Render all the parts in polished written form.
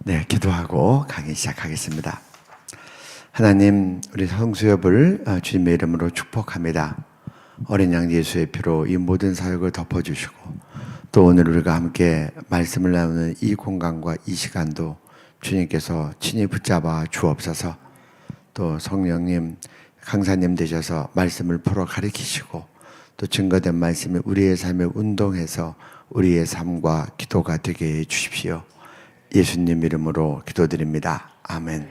네, 기도하고 강의 시작하겠습니다. 하나님, 우리 성수협을 주님의 이름으로 축복합니다. 어린 양 예수의 피로 이 모든 사역을 덮어주시고, 또 오늘 우리가 함께 말씀을 나누는 이 공간과 이 시간도 주님께서 친히 붙잡아 주옵소서. 또 성령님, 강사님 되셔서 말씀을 풀어 가르치시고, 또 증거된 말씀이 우리의 삶에 운동해서 우리의 삶과 기도가 되게 해 주십시오. 예수님 이름으로 기도드립니다. 아멘.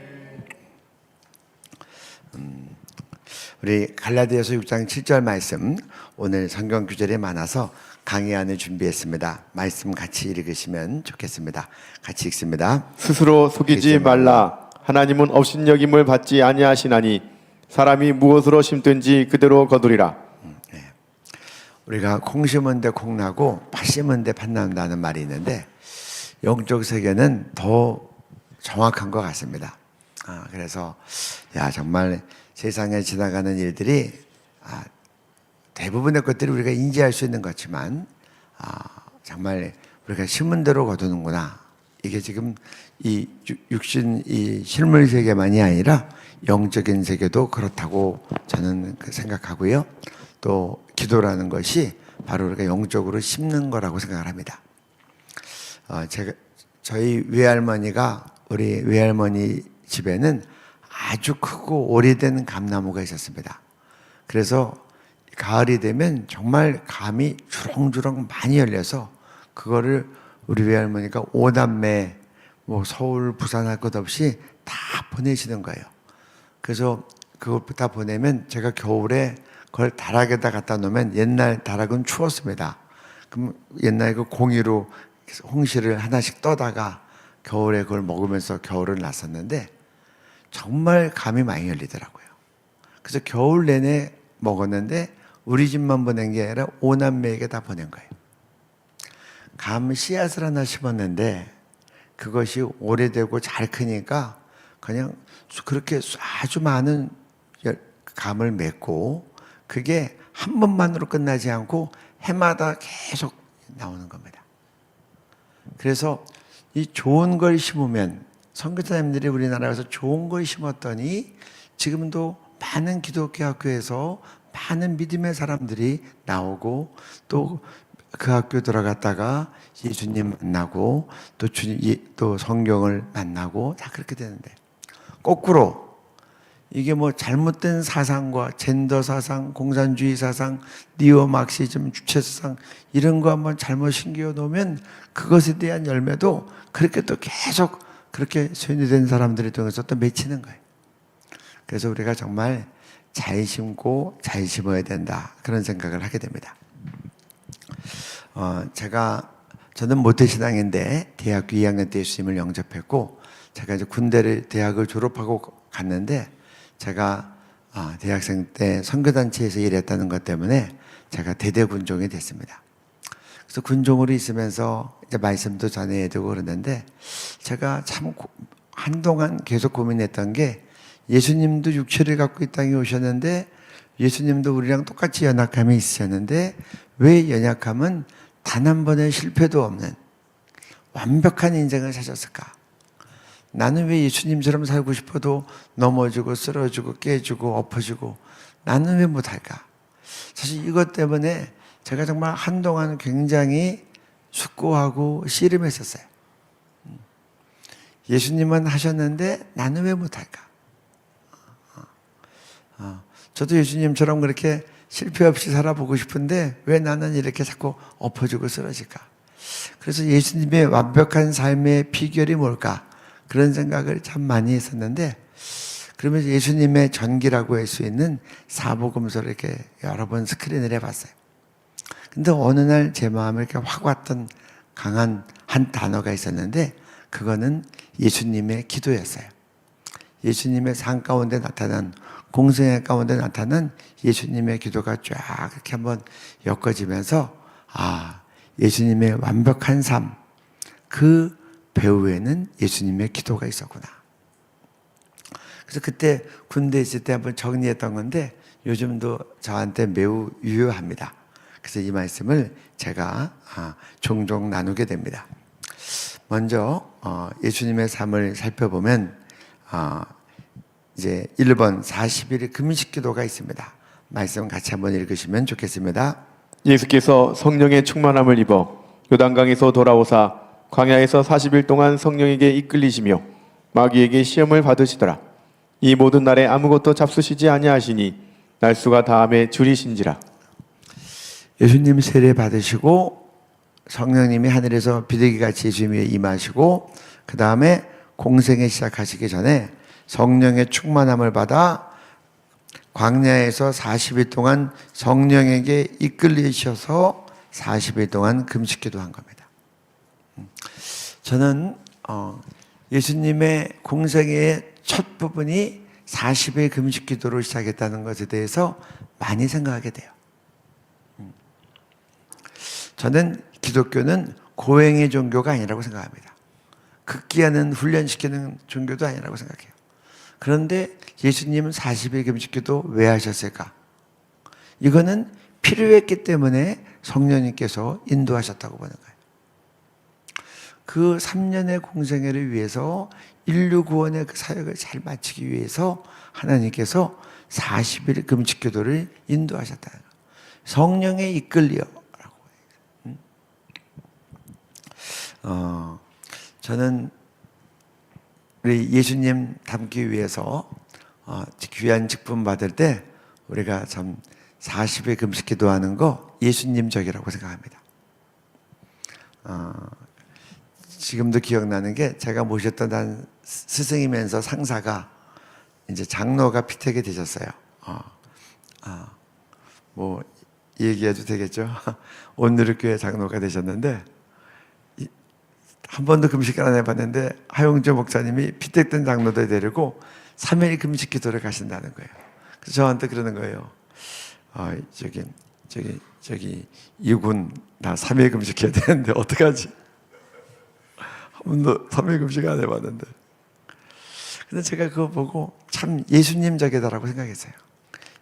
우리 갈라디아서 6장 7절 말씀, 오늘 성경 구절이 많아서 강의안을 준비했습니다. 말씀 같이 읽으시면 좋겠습니다. 같이 읽습니다. 스스로 속이지 말라. 하나님은 업신여김을 받지 아니하시나니 사람이 무엇으로 심든지 그대로 거두리라. 우리가 콩 심은 데 콩 나고 팥 심은 데 팥 난다는 말이 있는데, 영적 세계는 더 정확한 것 같습니다. 그래서 정말 세상에 지나가는 일들이 대부분의 것들이 우리가 인지할 수 있는 것지만 정말 우리가 심은 대로 거두는구나. 이게 지금 이 육신, 이 실물 세계만이 아니라 영적인 세계도 그렇다고 저는 생각하고요. 또 기도라는 것이 바로 우리가 영적으로 심는 거라고 생각을 합니다. 저희 외할머니가, 우리 외할머니 집에는 아주 크고 오래된 감나무가 있었습니다. 그래서 가을이 되면 정말 감이 주렁주렁 많이 열려서 그거를 우리 외할머니가 5남매, 서울, 부산 할 것 없이 다 보내시는 거예요. 그래서 그걸 다 보내면 제가 겨울에 그걸 다락에다 갖다 놓으면, 옛날 다락은 추웠습니다. 그럼 옛날 그 공이로 홍시를 하나씩 떠다가 겨울에 그걸 먹으면서 겨울을 났었는데 정말 감이 많이 열리더라고요. 그래서 겨울 내내 먹었는데 우리 집만 보낸 게 아니라 5남매에게 다 보낸 거예요. 감 씨앗을 하나 심었는데 그것이 오래되고 잘 크니까 그냥 그렇게 아주 많은 감을 맺고, 그게 한 번만으로 끝나지 않고 해마다 계속 나오는 겁니다. 그래서 이 좋은 걸 심으면, 선교사님들이 우리나라에서 좋은 걸 심었더니 지금도 많은 기독교 학교에서 많은 믿음의 사람들이 나오고, 또 그 학교 들어갔다가 예수님 만나고 또 성경을 만나고 다 그렇게 되는데, 거꾸로 이게 잘못된 사상과 젠더 사상, 공산주의 사상, 니오막시즘, 주체사상 이런 거 한번 잘못 심겨 놓으면 그것에 대한 열매도 그렇게 또 계속 그렇게 소유된 사람들이 통해서 또 맺히는 거예요. 그래서 우리가 정말 잘 심고 잘 심어야 된다, 그런 생각을 하게 됩니다. 저는 모태신앙인데 대학교 2학년 때 예수님을 영접했고, 제가 이제 대학을 졸업하고 갔는데, 제가 대학생 때 선교단체에서 일했다는 것 때문에 제가 대대군종이 됐습니다. 그래서 군종으로 있으면서 이제 말씀도 전해야 되고 그러는데, 제가 참 한동안 계속 고민했던 게, 예수님도 육체를 갖고 이 땅에 오셨는데 예수님도 우리랑 똑같이 연약함이 있으셨는데 왜 연약함은 단 한 번의 실패도 없는 완벽한 인생을 사셨을까? 나는 왜 예수님처럼 살고 싶어도 넘어지고 쓰러지고 깨지고 엎어지고 나는 왜 못할까? 사실 이것 때문에 제가 정말 한동안 굉장히 숙고하고 씨름했었어요. 예수님은 하셨는데 나는 왜 못할까? 저도 예수님처럼 그렇게 실패 없이 살아보고 싶은데 왜 나는 이렇게 자꾸 엎어지고 쓰러질까? 그래서 예수님의 완벽한 삶의 비결이 뭘까? 그런 생각을 참 많이 했었는데, 그러면서 예수님의 전기라고 할 수 있는 사복음서를 이렇게 여러 번 스크린을 해봤어요. 근데 어느 날 제 마음에 이렇게 확 왔던 강한 한 단어가 있었는데, 그거는 예수님의 기도였어요. 예수님의 삶 가운데 나타난, 공생애 가운데 나타난 예수님의 기도가 쫙 이렇게 한번 엮어지면서, 예수님의 완벽한 삶, 그 배후에는 예수님의 기도가 있었구나. 그래서 그때 군대에 있을 때 한번 정리했던 건데 요즘도 저한테 매우 유효합니다. 그래서 이 말씀을 제가 종종 나누게 됩니다. 먼저 예수님의 삶을 살펴보면 이제 1번 40일 금식기도가 있습니다. 말씀 같이 한번 읽으시면 좋겠습니다. 예수께서 성령의 충만함을 입어 요단강에서 돌아오사 광야에서 40일 동안 성령에게 이끌리시며 마귀에게 시험을 받으시더라. 이 모든 날에 아무것도 잡수시지 아니하시니 날수가 다함에 줄이신지라. 예수님 세례 받으시고 성령님이 하늘에서 비둘기같이 예수님 위에 임하시고 그 다음에 공생에 시작하시기 전에 성령의 충만함을 받아 광야에서 40일 동안 성령에게 이끌리셔서 40일 동안 금식기도 한 겁니다. 저는 예수님의 공생애의 첫 부분이 40일 금식기도로 시작했다는 것에 대해서 많이 생각하게 돼요. 저는 기독교는 고행의 종교가 아니라고 생각합니다. 극기하는 훈련시키는 종교도 아니라고 생각해요. 그런데 예수님은 40일 금식기도 왜 하셨을까? 이거는 필요했기 때문에 성령님께서 인도하셨다고 보는 거예요. 그 3년의 공생애를 위해서 인류 구원의 그 사역을 잘 마치기 위해서 하나님께서 40일 금식기도를 인도하셨다는 거예요. 성령에 이끌려라고. 저는 우리 예수님 닮기 위해서 귀한 직분 받을 때 우리가 참 40일 금식 기도하는 거 예수님적이라고 생각합니다. 지금도 기억나는 게 제가 모셨던 한 스승이면서 상사가 이제 장로가 피택이 되셨어요. 뭐 얘기해도 되겠죠? 온누리교회 장로가 되셨는데 한 번도 금식을 안 해봤는데 하용조 목사님이 피택된 장로들 데리고 3일 금식 기도를 가신다는 거예요. 그래서 저한테 그러는 거예요. 저기 이군 나 3일 금식해야 되는데 어떡하지? 한 번도 3일 금식 안 해봤는데. 근데 제가 그거 보고 참 예수님적이다라고 생각했어요.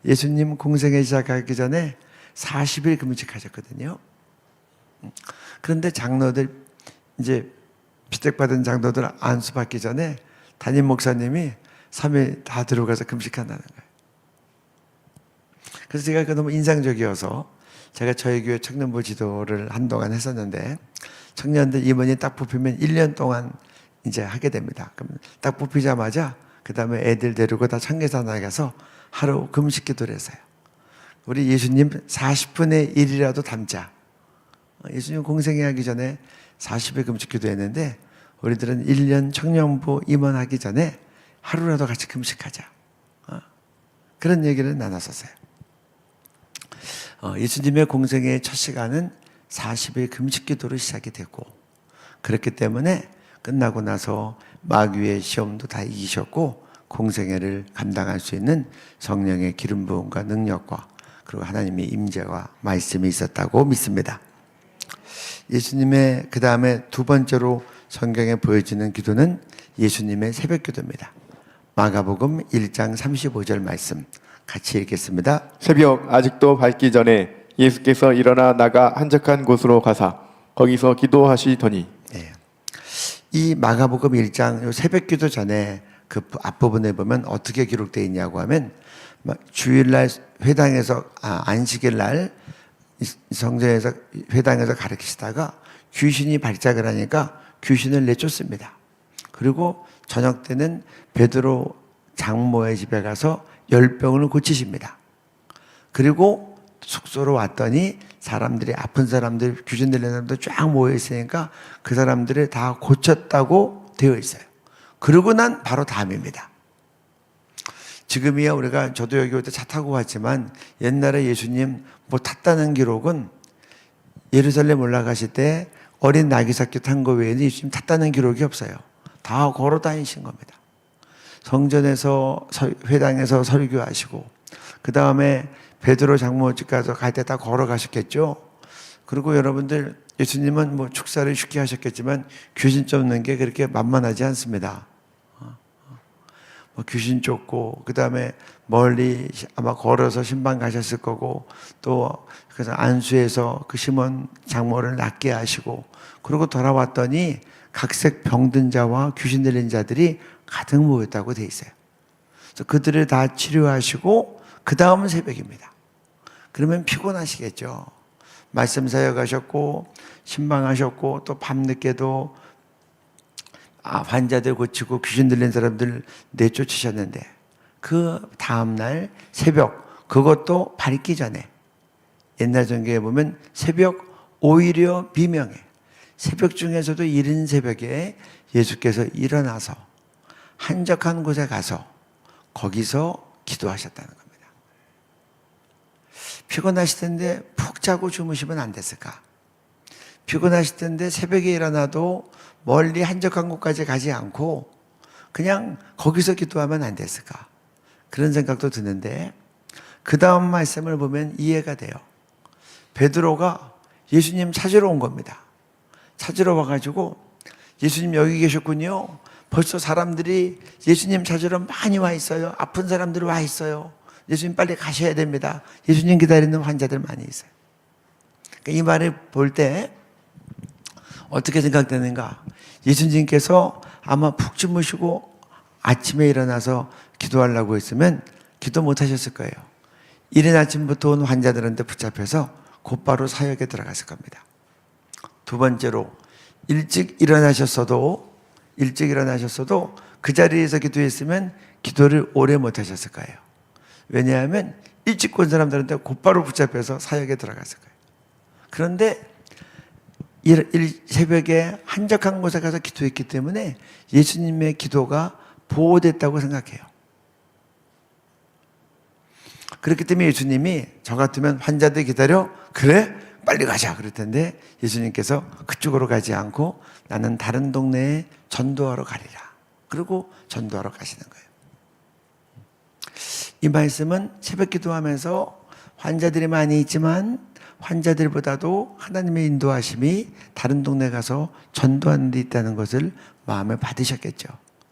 예수님 공생애 시작하기 전에 40일 금식하셨거든요. 그런데 장로들 이제 피택받은 장로들 안수받기 전에 담임 목사님이 3일 다 들어가서 금식한다는 거예요. 그래서 제가 그 너무 인상적이어서 제가 저희 교회 청년부 지도를 한동안 했었는데 청년들 임원이 딱 뽑히면 1년 동안 이제 하게 됩니다. 그럼 딱 뽑히자마자 그 다음에 애들 데리고 다 청계산에 가서 하루 금식 기도를 했어요. 우리 예수님 40분의 1이라도 담자. 예수님 공생애 하기 전에 40일 금식 기도했는데 우리들은 1년 청년부 임원하기 전에 하루라도 같이 금식하자. 그런 얘기를 나눴었어요. 예수님의 공생애의 첫 시간은 40일 금식 기도로 시작이 됐고 그렇기 때문에 끝나고 나서 마귀의 시험도 다 이기셨고 공생애를 감당할 수 있는 성령의 기름 부음과 능력과 그리고 하나님의 임재와 말씀이 있었다고 믿습니다. 예수님의 그 다음에 두 번째로 성경에 보여지는 기도는 예수님의 새벽 기도입니다. 마가복음 1장 35절 말씀 같이 읽겠습니다. 새벽 아직도 밝기 전에 예수께서 일어나 나가 한적한 곳으로 가사 거기서 기도하시더니. 네. 이 마가복음 1장 새벽 기도 전에 그 앞부분에 보면 어떻게 기록되어 있냐고 하면 주일날 회당에서 안식일날 성전에서 회당에서 가르치시다가 귀신이 발작을 하니까 귀신을 내쫓습니다. 그리고 저녁 때는 베드로 장모의 집에 가서 열병을 고치십니다. 그리고 숙소로 왔더니 사람들이 아픈 사람들, 귀신 들린 사람들 쫙 모여 있으니까 그 사람들을 다 고쳤다고 되어 있어요. 그러고 난 바로 다음입니다. 지금이야 우리가 저도 여기 올 때 차 타고 왔지만 옛날에 예수님 뭐 탔다는 기록은 예루살렘 올라가실 때 어린 나귀새끼 탄 거 외에는 예수님 탔다는 기록이 없어요. 다 걸어 다니신 겁니다. 성전에서 회당에서 설교하시고 그 다음에 베드로 장모 집 가서 갈 때 다 걸어가셨겠죠. 그리고 여러분들 예수님은 뭐 축사를 쉽게 하셨겠지만 귀신 쫓는 게 그렇게 만만하지 않습니다. 귀신 쫓고 그다음에 멀리 아마 걸어서 신방 가셨을 거고 또 그래서 안수해서 그 시몬 장모를 낫게 하시고 그러고 돌아왔더니 각색 병든 자와 귀신 들린 자들이 가득 모였다고 돼 있어요. 그래서 그들을 다 치료하시고 그 다음은 새벽입니다. 그러면 피곤하시겠죠. 말씀 사역하셨고 신방하셨고 또 밤늦게도 환자들 고치고 귀신 들린 사람들 내쫓으셨는데 그 다음날 새벽 그것도 밝기 전에 옛날 전경에 보면 새벽 오히려 미명에 새벽 중에서도 이른 새벽에 예수께서 일어나서 한적한 곳에 가서 거기서 기도하셨다는 겁니다. 피곤하실 텐데 푹 자고 주무시면 안 됐을까? 피곤하실 텐데 새벽에 일어나도 멀리 한적한 곳까지 가지 않고 그냥 거기서 기도하면 안 됐을까? 그런 생각도 드는데 그 다음 말씀을 보면 이해가 돼요. 베드로가 예수님 찾으러 온 겁니다. 찾으러 와가지고 예수님 여기 계셨군요. 벌써 사람들이 예수님 찾으러 많이 와 있어요. 아픈 사람들이 와 있어요. 예수님 빨리 가셔야 됩니다. 예수님 기다리는 환자들 많이 있어요. 그러니까 이 말을 볼 때 어떻게 생각되는가? 예수님께서 아마 푹 주무시고 아침에 일어나서 기도하려고 했으면 기도 못 하셨을 거예요. 이른 아침부터 온 환자들한테 붙잡혀서 곧바로 사역에 들어갔을 겁니다. 두 번째로 일찍 일어나셨어도 그 자리에서 기도했으면 기도를 오래 못 하셨을 거예요. 왜냐하면 일찍 온 사람들한테 곧바로 붙잡혀서 사역에 들어갔을 거예요. 그런데 새벽에 한적한 곳에 가서 기도했기 때문에 예수님의 기도가 보호됐다고 생각해요. 그렇기 때문에 예수님이 저 같으면 환자들 기다려? 그래? 빨리 가자 그럴 텐데 예수님께서 그쪽으로 가지 않고 나는 다른 동네에 전도하러 가리라. 그리고 전도하러 가시는 거예요. 이 말씀은 새벽 기도하면서 환자들이 많이 있지만 환자들보다도 하나님의 인도하심이 다른 동네 가서 전도하는 데 있다는 것을 마음에 받으셨겠죠.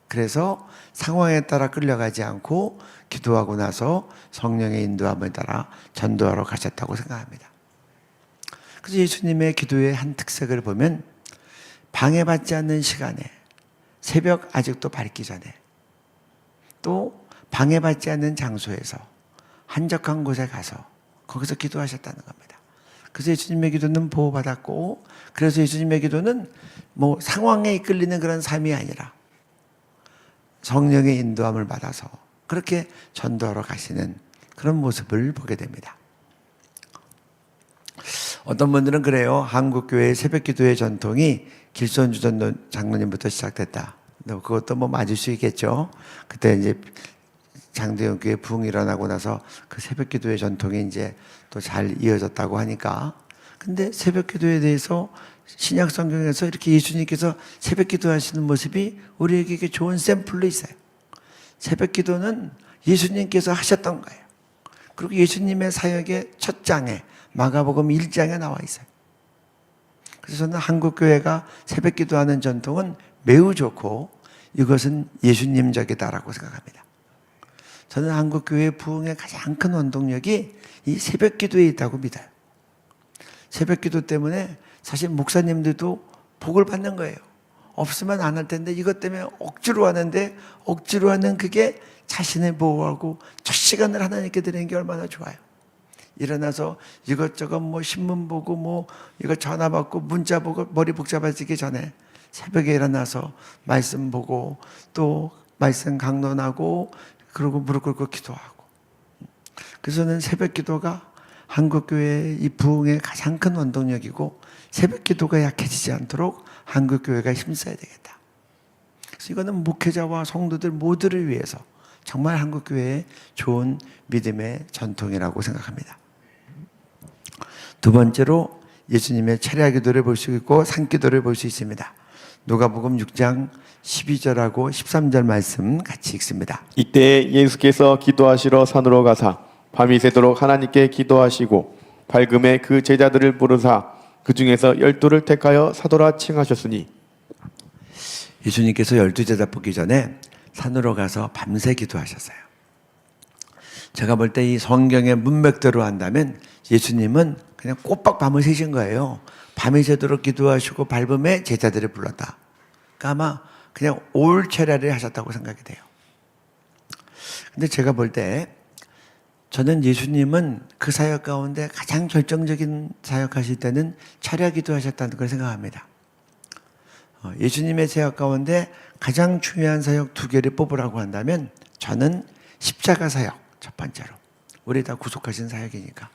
그래서 상황에 따라 끌려가지 않고 기도하고 나서 성령의 인도함에 따라 전도하러 가셨다고 생각합니다. 그래서 예수님의 기도의 한 특색을 보면 방해받지 않는 시간에 새벽 아직도 밝기 전에 또 방해받지 않는 장소에서 한적한 곳에 가서 거기서 기도하셨다는 겁니다. 그래서 예수님의 기도는 보호받았고 그래서 예수님의 기도는 뭐 상황에 이끌리는 그런 삶이 아니라 성령의 인도함을 받아서 그렇게 전도하러 가시는 그런 모습을 보게 됩니다. 어떤 분들은 그래요. 한국교회의 새벽기도의 전통이 길손주 장로님부터 시작됐다. 그것도 뭐 맞을 수 있겠죠. 그때 이제 장대현 교회 부흥이 일어나고 나서 그 새벽기도의 전통이 이제 또 잘 이어졌다고 하니까. 근데 새벽기도에 대해서 신약 성경에서 이렇게 예수님께서 새벽기도 하시는 모습이 우리에게 좋은 샘플로 있어요. 새벽기도는 예수님께서 하셨던 거예요. 그리고 예수님의 사역의 첫 장에 마가복음 1장에 나와 있어요. 그래서 저는 한국교회가 새벽기도하는 전통은 매우 좋고 이것은 예수님적이다라고 생각합니다. 저는 한국교회 부흥의 가장 큰 원동력이 이 새벽기도에 있다고 믿어요. 새벽기도 때문에 사실 목사님들도 복을 받는 거예요. 없으면 안 할 텐데 이것 때문에 억지로 하는데 억지로 하는 그게 자신을 보호하고 첫 시간을 하나님께 드리는 게 얼마나 좋아요. 일어나서 이것저것 뭐 신문 보고 뭐 이거 전화 받고 문자 보고 머리 복잡해지기 전에 새벽에 일어나서 말씀 보고 또 말씀 강론하고 그리고 무릎 꿇고 기도하고. 그래서 저는 새벽 기도가 한국교회의 이 부흥의 가장 큰 원동력이고 새벽 기도가 약해지지 않도록 한국교회가 힘써야 되겠다. 그래서 이거는 목회자와 성도들 모두를 위해서 정말 한국교회의 좋은 믿음의 전통이라고 생각합니다. 두 번째로 예수님의 차례 기도를 볼 수 있고 산기도를 볼 수 있습니다. 누가복음 6장 12절하고 13절 말씀 같이 읽습니다. 이때 예수께서 기도하시러 산으로 가사 밤이 새도록 하나님께 기도하시고 밝음에 그 제자들을 부르사 그 중에서 12를 택하여 사도라 칭하셨으니. 예수님께서 12제자 뽑기 전에 산으로 가서 밤새 기도하셨어요. 제가 볼 때 이 성경의 문맥대로 한다면 예수님은 그냥 꼬박 밤을 새신 거예요. 밤이 새도록 기도하시고 밝음에 제자들을 불렀다. 그러니까 아마 그냥 올 체례를 하셨다고 생각이 돼요. 근데 제가 볼 때 저는 예수님은 그 사역 가운데 가장 결정적인 사역하실 때는 차례 기도하셨다는 걸 생각합니다. 예수님의 사역 가운데 가장 중요한 사역 두 개를 뽑으라고 한다면 저는 십자가 사역 첫 번째로, 우리 다 구속하신 사역이니까.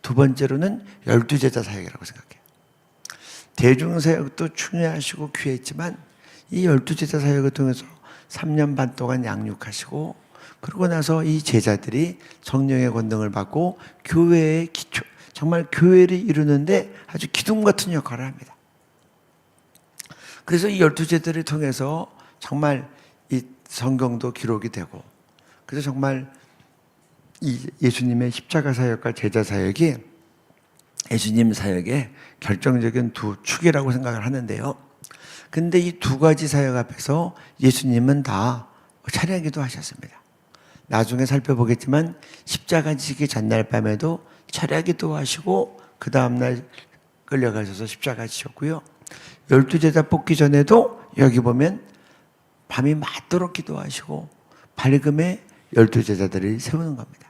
두 번째로는 12제자 사역이라고 생각해요. 대중사역도 중요하시고 귀했지만 이 12제자 사역을 통해서 3년 반 동안 양육하시고, 그러고 나서 이 제자들이 성령의 권능을 받고 교회의 기초, 정말 교회를 이루는데 아주 기둥 같은 역할을 합니다. 그래서 이 12제자들을 통해서 정말 이 성경도 기록이 되고, 그래서 정말 이 예수님의 십자가 사역과 제자 사역이 예수님 사역의 결정적인 두 축이라고 생각을 하는데요. 근데 이 두 가지 사역 앞에서 예수님은 다 차례기도 하셨습니다. 나중에 살펴보겠지만 십자가 지기 전날 밤에도 차례기도 하시고 그 다음날 끌려가셔서 십자가 지셨고요. 12제자 뽑기 전에도 여기 보면 밤이 맞도록 기도하시고 밝음에 12제자들을 세우는 겁니다.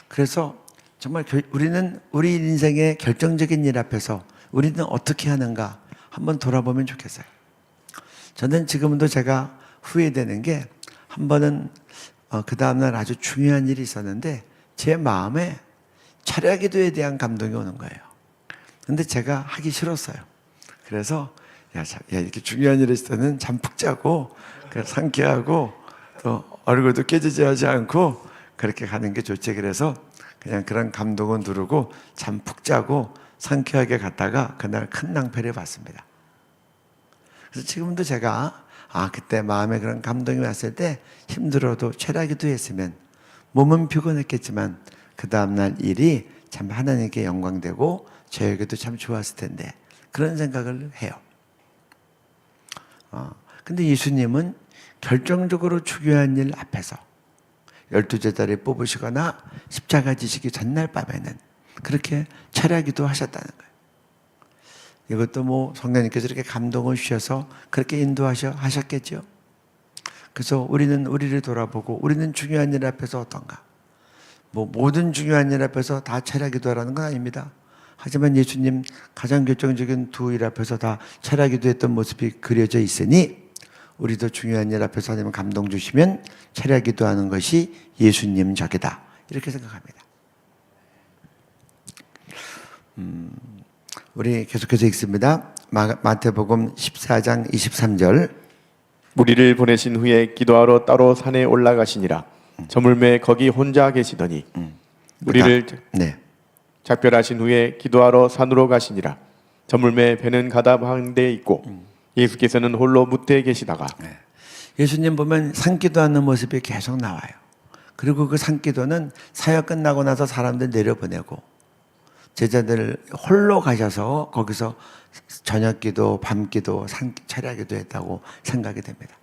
그래서 정말 우리는 우리 인생의 결정적인 일 앞에서 우리는 어떻게 하는가 한번 돌아보면 좋겠어요. 저는 지금도 제가 후회되는 게, 한 번은 그 다음날 아주 중요한 일이 있었는데 제 마음에 차례 기도에 대한 감동이 오는 거예요. 근데 제가 하기 싫었어요. 그래서 야, 이렇게 중요한 일이 있을 때는 잠 푹 자고 상쾌하고 또 얼굴도 깨지지 하지 않고 그렇게 가는 게 좋지. 그래서 그냥 그런 감동은 누르고 잠 푹 자고 상쾌하게 갔다가 그날 큰 낭패를 봤습니다. 그래서 지금도 제가 그때 마음에 그런 감동이 왔을 때 힘들어도 차례기도 했으면 몸은 피곤했겠지만 그 다음날 일이 참 하나님께 영광되고 저에게도 참 좋았을 텐데, 그런 생각을 해요. 근데 예수님은 결정적으로 중요한 일 앞에서 12제자를 뽑으시거나 십자가 지시기 전날 밤에는 그렇게 차례기도 하셨다는 거예요. 이것도 뭐 성령님께서 이렇게 감동을 주셔서 그렇게 인도하셨겠죠. 그래서 우리는 우리를 돌아보고 우리는 중요한 일 앞에서 어떤가? 뭐 모든 중요한 일 앞에서 다 차례기도 하라는 건 아닙니다. 하지만 예수님 가장 결정적인 두 일 앞에서 다 차례기도 했던 모습이 그려져 있으니 우리도 중요한 일 앞에서 하나님 감동 주시면 차례기도 하는 것이 예수님 적이다, 이렇게 생각합니다. 우리 계속해서 읽습니다. 마태복음 14장 23절. 무리를 보내신 후에 기도하러 따로 산에 올라가시니라. 저물매 거기 혼자 계시더니 무리를 네. 작별하신 후에 기도하러 산으로 가시니라. 저물매 배는 가답 한 데 있고 예수께서는 홀로 무태에 계시다가. 예수님 보면 산기도하는 모습이 계속 나와요. 그리고 그 산기도는 사역 끝나고 나서 사람들 내려보내고 제자들 홀로 가셔서 거기서 저녁기도, 밤기도, 차례기도 했다고 생각이 됩니다.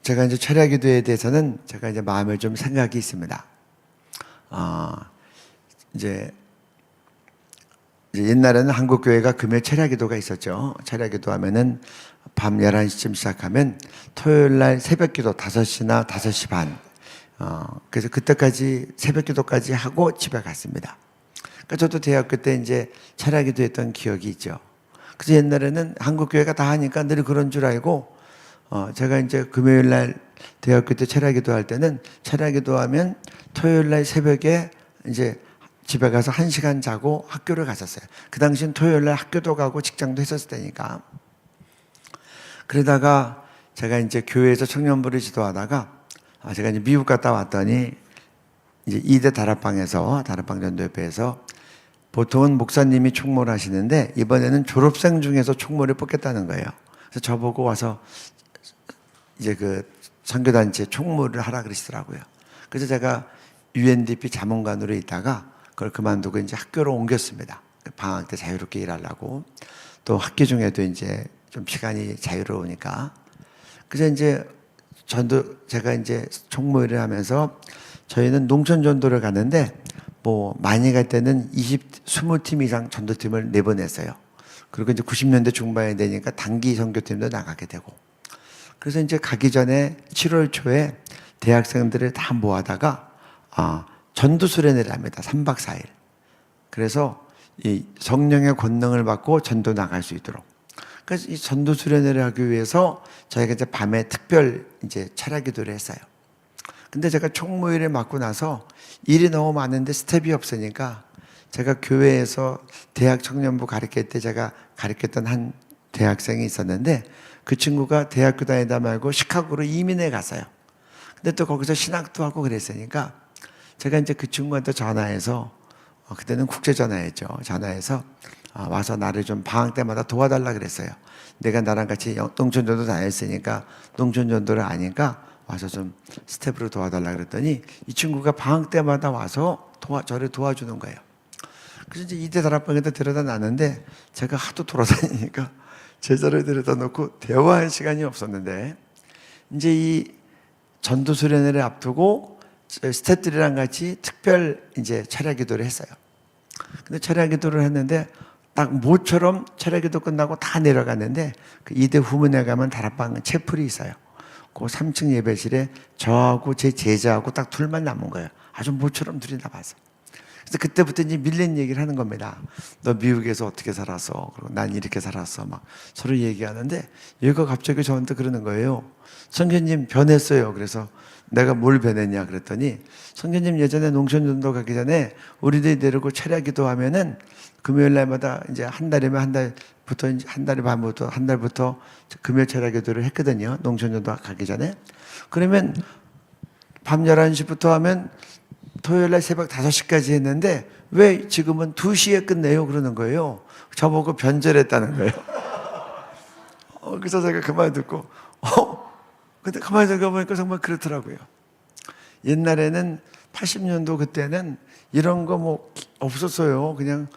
제가 이제 차례기도에 대해서는 제가 이제 마음에 좀 생각이 있습니다. 이제 옛날에는 한국 교회가 금요 차례기도가 있었죠. 차례기도 하면은 밤 11시쯤 시작하면 토요일 날 새벽기도 5시나 5시 반. 그래서 그때까지 새벽기도까지 하고 집에 갔습니다. 그러니까 저도 대학교 때 이제 차례기도 했던 기억이 있죠. 그래서 옛날에는 한국 교회가 다 하니까 늘 그런 줄 알고 제가 이제 금요일 날 대학교 때 차례기도 할 때는 차례기도 하면 토요일 날 새벽에 이제 집에 가서 1시간 자고 학교를 갔었어요. 그 당시엔 토요일 날 학교도 가고 직장도 했었을 때니까. 그러다가 제가 이제 교회에서 청년부를 지도하다가 제가 이제 미국 갔다 왔더니 이제 2대 다락방에서 다락방 전도협회에서 보통은 목사님이 총무를 하시는데 이번에는 졸업생 중에서 총무를 뽑겠다는 거예요. 그래서 저보고 와서 이제 그 선교단체 총무를 하라 그러시더라고요. 그래서 제가 UNDP 자문관으로 있다가 그걸 그만두고 이제 학교로 옮겼습니다. 방학 때 자유롭게 일하려고. 또 학기 중에도 이제 좀 시간이 자유로우니까. 그래서 이제 제가 이제 총무회를 하면서 저희는 농촌 전도를 가는데 뭐 많이 갈 때는 20팀 이상 전도팀을 내보냈어요. 그리고 이제 90년대 중반이 되니까 단기 선교팀도 나가게 되고. 그래서 이제 가기 전에 7월 초에 대학생들을 다 모아다가 전도 수련회를 합니다. 3박 4일. 그래서 이 성령의 권능을 받고 전도 나갈 수 있도록. 그래서 이 전도 수련회를 하기 위해서 저희가 이제 밤에 특별 이제 철야 기도를 했어요. 근데 제가 총무일을 맡고 나서 일이 너무 많은데 스텝이 없으니까 제가 교회에서 대학 청년부 가르칠 때 제가 가르쳤던 한 대학생이 있었는데 그 친구가 대학교 다니다 말고 시카고로 이민해 갔어요. 근데 또 거기서 신학도 하고 그랬으니까 제가 이제 그 친구한테 전화해서 그때는 국제 전화였죠. 전화해서 와서 나를 좀 방학 때마다 도와달라 그랬어요. 내가 나랑 같이 농촌전도 다녔으니까 농촌전도를 아니까 와서 좀 스텝으로 도와달라 그랬더니 이 친구가 방학 때마다 와서 저를 도와주는 거예요. 그래서 이제 이대 다락방에다 데려다 놨는데 제가 하도 돌아다니니까 제자를 데려다 놓고 대화할 시간이 없었는데 이제 이 전도 수련회를 앞두고 스태프들이랑 같이 특별 이제 철야 기도를 했어요. 근데 철야 기도를 했는데 딱 모처럼 철야 기도 끝나고 다 내려갔는데 그 이대 후문에 가면 다락방 채플이 있어요. 그 3층 예배실에 저하고 제 제자하고 딱 둘만 남은 거예요. 아주 모처럼 둘이 남아서. 그래서 그때부터 이제 밀린 얘기를 하는 겁니다. 너 미국에서 어떻게 살았어? 그리고 난 이렇게 살았어. 막 서로 얘기하는데 얘가 갑자기 저한테 그러는 거예요. 선교님 변했어요. 그래서 내가 뭘 변했냐 그랬더니 선교님 예전에 농촌전도 가기 전에 우리들이 내리고 철야 기도하면은 금요일 날마다 이제 한 달이면 한 달에 반부터 한 달부터 금요 철야 기도를 했거든요. 농촌전도 가기 전에. 그러면 밤 11시부터 하면 토요일 날 새벽 5시까지 했는데 왜 지금은 2시에 끝내요? 그러는 거예요. 저보고 변절했다는 거예요. 그래서 제가 그 말 듣고 근데 가만히 생각해보니까 정말 그렇더라고요. 옛날에는 80년도 그때는 이런 거 뭐 없었어요. 그냥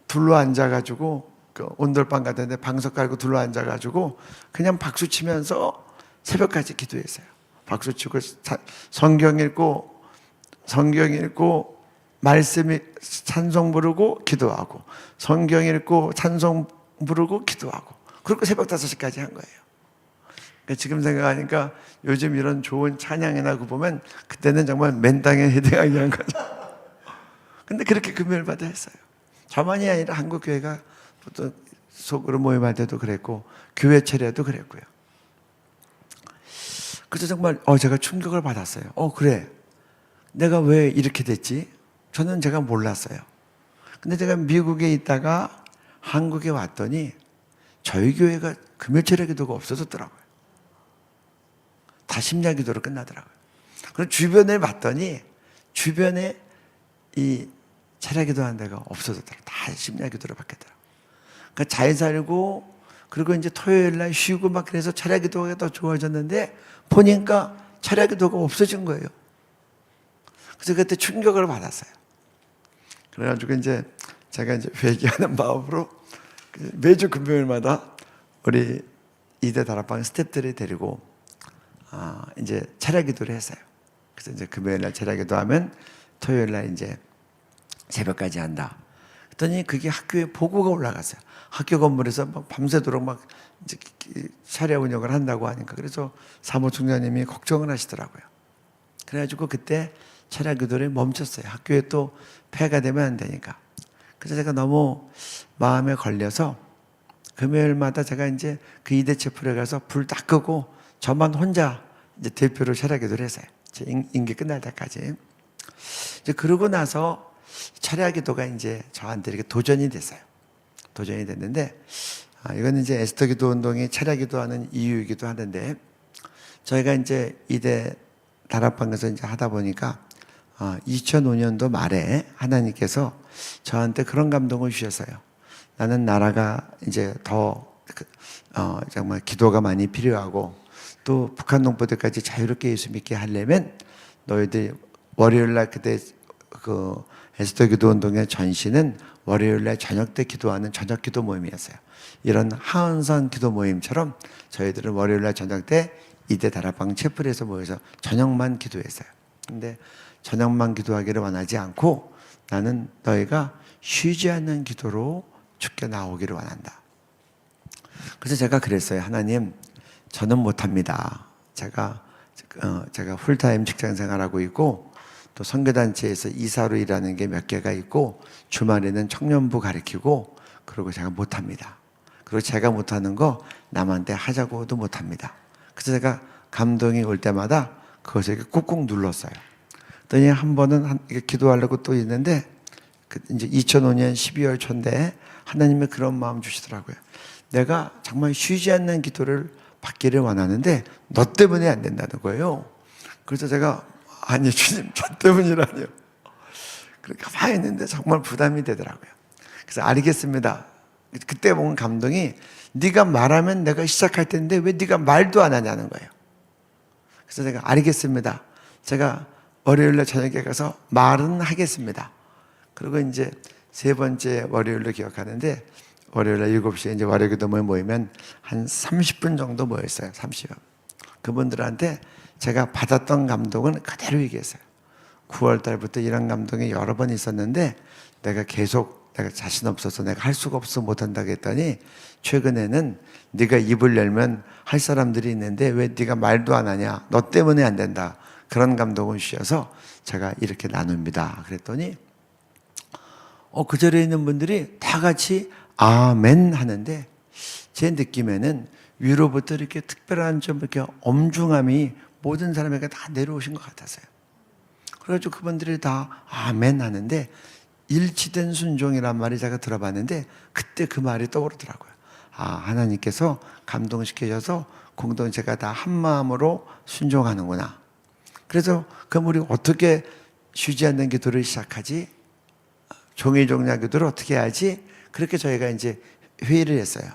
둘러 앉아가지고 그 온돌방 같은데 방석 깔고 둘러 앉아가지고 그냥 박수 치면서 새벽까지 기도했어요. 박수 치고 성경 읽고 말씀이 찬송 부르고 기도하고 성경 읽고 찬송 부르고 기도하고 그리고 새벽 5시까지 한 거예요. 지금 생각하니까 요즘 이런 좋은 찬양이나 그 보면 그때는 정말 맨땅에 헤딩하게 한 거죠. 근데 그렇게 금요일마다 했어요. 저만이 아니라 한국 교회가 또 속으로 모임할 때도 그랬고 교회 차례도 그랬고요. 그래서 정말 제가 충격을 받았어요. 그래. 내가 왜 이렇게 됐지? 저는 제가 몰랐어요. 근데 제가 미국에 있다가 한국에 왔더니 저희 교회가 금요 철야 기도가 없어졌더라고요. 다 심야 기도로 끝나더라고요. 그리고 주변을 봤더니 주변에 이 철야 기도하는 데가 없어졌더라고요. 다 심야 기도로 바뀌었더라고요. 그러니까 잘 살고 그리고 이제 토요일 날 쉬고 막 그래서 철야 기도가 더 좋아졌는데 보니까 철야 기도가 없어진 거예요. 그래서 그때 충격을 받았어요. 그래가지고 이제 제가 이제 회개하는 마음으로 매주 금요일마다 우리 이대 다락방 스태프들을 데리고 이제 철야 기도를 했어요. 그래서 이제 금요일 날 철야 기도하면 토요일 날 이제 새벽까지 한다. 그랬더니 그게 학교에 보고가 올라갔어요. 학교 건물에서 막 밤새도록 막 이제 철야 운영을 한다고 하니까 그래서 사무총장님이 걱정을 하시더라고요. 그래가지고 그때 철야 기도를 멈췄어요. 학교에 또 폐가 되면 안 되니까. 그래서 제가 너무 마음에 걸려서 금요일마다 제가 이제 그 이대 채플에 가서 불 다 끄고 저만 혼자 이제 대표로 철야 기도를 했어요. 제 임기 끝날 때까지. 이제 그러고 나서 철야 기도가 이제 저한테 이렇게 도전이 됐어요. 도전이 됐는데 이거는 이제 에스더 기도 운동이 철야 기도하는 이유이기도 하는데 저희가 이제 이대 다락방에서 이제 하다 보니까 2005년도 말에 하나님께서 저한테 그런 감동을 주셨어요. 나는 나라가 이제 더 정말 기도가 많이 필요하고 또 북한 농부들까지 자유롭게 예수 믿게 하려면 너희들 월요일 날 그때 그 에스더 기도 운동의 전시는 월요일날 저녁 때 기도하는 저녁 기도 모임이었어요. 이런 하은선 기도 모임처럼 저희들은 월요일날 저녁 때 이대 다락방 채플에서 모여서 저녁만 기도했어요. 근데 저녁만 기도하기를 원하지 않고 나는 너희가 쉬지 않는 기도로 주께 나오기를 원한다. 그래서 제가 그랬어요. 하나님, 저는 못합니다. 제가 풀타임 직장 생활하고 있고 또 선교단체에서 이사로 일하는 게 몇 개가 있고 주말에는 청년부 가르치고 그리고 제가 못합니다. 그리고 제가 못하는 거 남한테 하자고도 못합니다. 그래서 제가 감동이 올 때마다 그것을 이렇게 꾹꾹 눌렀어요. 그랬더니 한 번은 기도하려고 또 있는데 이제 2005년 12월 초인데 하나님의 그런 마음 주시더라고요. 내가 정말 쉬지 않는 기도를 받기를 원하는데 너 때문에 안 된다는 거예요. 그래서 제가 아니 주님 저 때문이라니요. 그렇게 가만히 있는데 정말 부담이 되더라고요. 그래서 알겠습니다. 그때 본 감동이 네가 말하면 내가 시작할 텐데 왜 네가 말도 안 하냐는 거예요. 그래서 제가 알겠습니다. 제가 월요일날 저녁에 가서 말은 하겠습니다. 그리고 이제 세 번째 월요일로 기억하는데 월요일날 7시에 이제 월요기도 모이면 한 30분 정도 모였어요. 30분. 그분들한테 제가 받았던 감동은 그대로 얘기했어요. 9월 달부터 이런 감동이 여러 번 있었는데 내가 자신 없어서 내가 할 수가 없어 못한다고 했더니 최근에는 네가 입을 열면 할 사람들이 있는데 왜 네가 말도 안 하냐. 너 때문에 안 된다. 그런 감동을 주셔서 제가 이렇게 나눕니다. 그랬더니 그 자리에 있는 분들이 다 같이 아멘 하는데 제 느낌에는 위로부터 이렇게 특별한 좀 이렇게 엄중함이 모든 사람에게 다 내려오신 것 같았어요. 그래가지고 그분들이 다 아멘 하는데 일치된 순종이란 말이 제가 들어봤는데 그때 그 말이 떠오르더라고요. 하나님께서 감동시켜줘서 공동체가 다 한마음으로 순종하는구나. 그래서 그럼 우리 어떻게 쉬지 않는 기도를 시작하지? 종일종냐 기도를 어떻게 해야지? 그렇게 저희가 이제 회의를 했어요.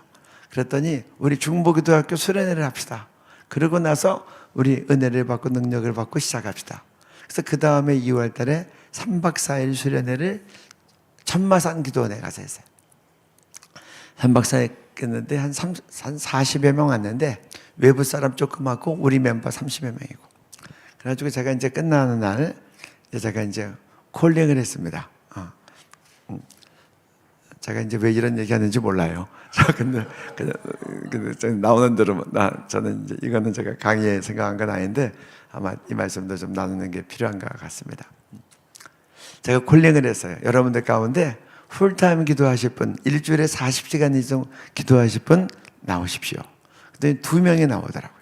그랬더니 우리 중보기도학교 수련회를 합시다. 그러고 나서 우리 은혜를 받고 능력을 받고 시작합시다. 그래서 그 다음에 2월 달에 3박 4일 수련회를 천마산 기도원에 가서 했어요. 3박 4일 했는데 한 40여 명 왔는데 외부 사람 조금 하고 우리 멤버 30여 명이고. 그래가지고 제가 이제 끝나는 날 제가 이제 콜링을 했습니다. 제가 이제 왜 이런 얘기 하는지 몰라요. 근데 나오는 대로 저는 이제 이거는 제가 강의에 생각한 건 아닌데 아마 이 말씀도 좀 나누는 게 필요한 것 같습니다. 제가 콜링을 했어요. 여러분들 가운데 풀타임 기도하실 분, 일주일에 40시간 이상 기도하실 분 나오십시오. 그랬더니 2명이 나오더라고요.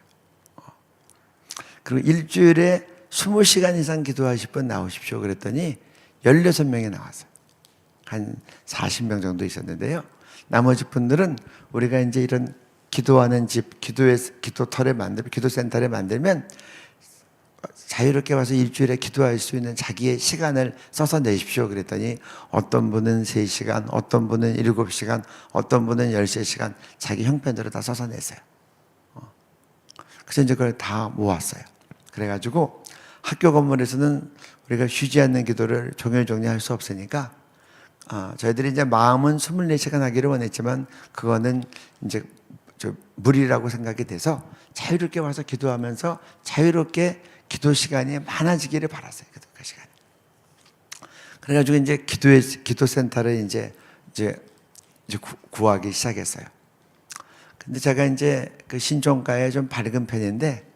그리고 일주일에 20시간 이상 기도하실 분 나오십시오. 그랬더니 16명이 나왔어요. 한 40명 정도 있었는데요. 나머지 분들은 우리가 이제 이런 기도하는 집, 기도터를 만들면, 기도센터를 만들면 자유롭게 와서 일주일에 기도할 수 있는 자기의 시간을 써서 내십시오. 그랬더니 어떤 분은 3시간, 어떤 분은 7시간, 어떤 분은 13시간 자기 형편대로 다 써서 냈어요. 그래서 이제 그걸 다 모았어요. 그래가지고 학교 건물에서는 우리가 쉬지 않는 기도를 종일종일 할 수 없으니까 저희들이 이제 마음은 24시간 하기를 원했지만 그거는 이제 무리라고 생각이 돼서 자유롭게 와서 기도하면서 자유롭게 기도 시간이 많아지기를 바랐어요. 그 시간에. 그래가지고 이제 기도센터를 이제 구하기 시작했어요. 근데 제가 이제 그 신종가에 좀 밝은 편인데,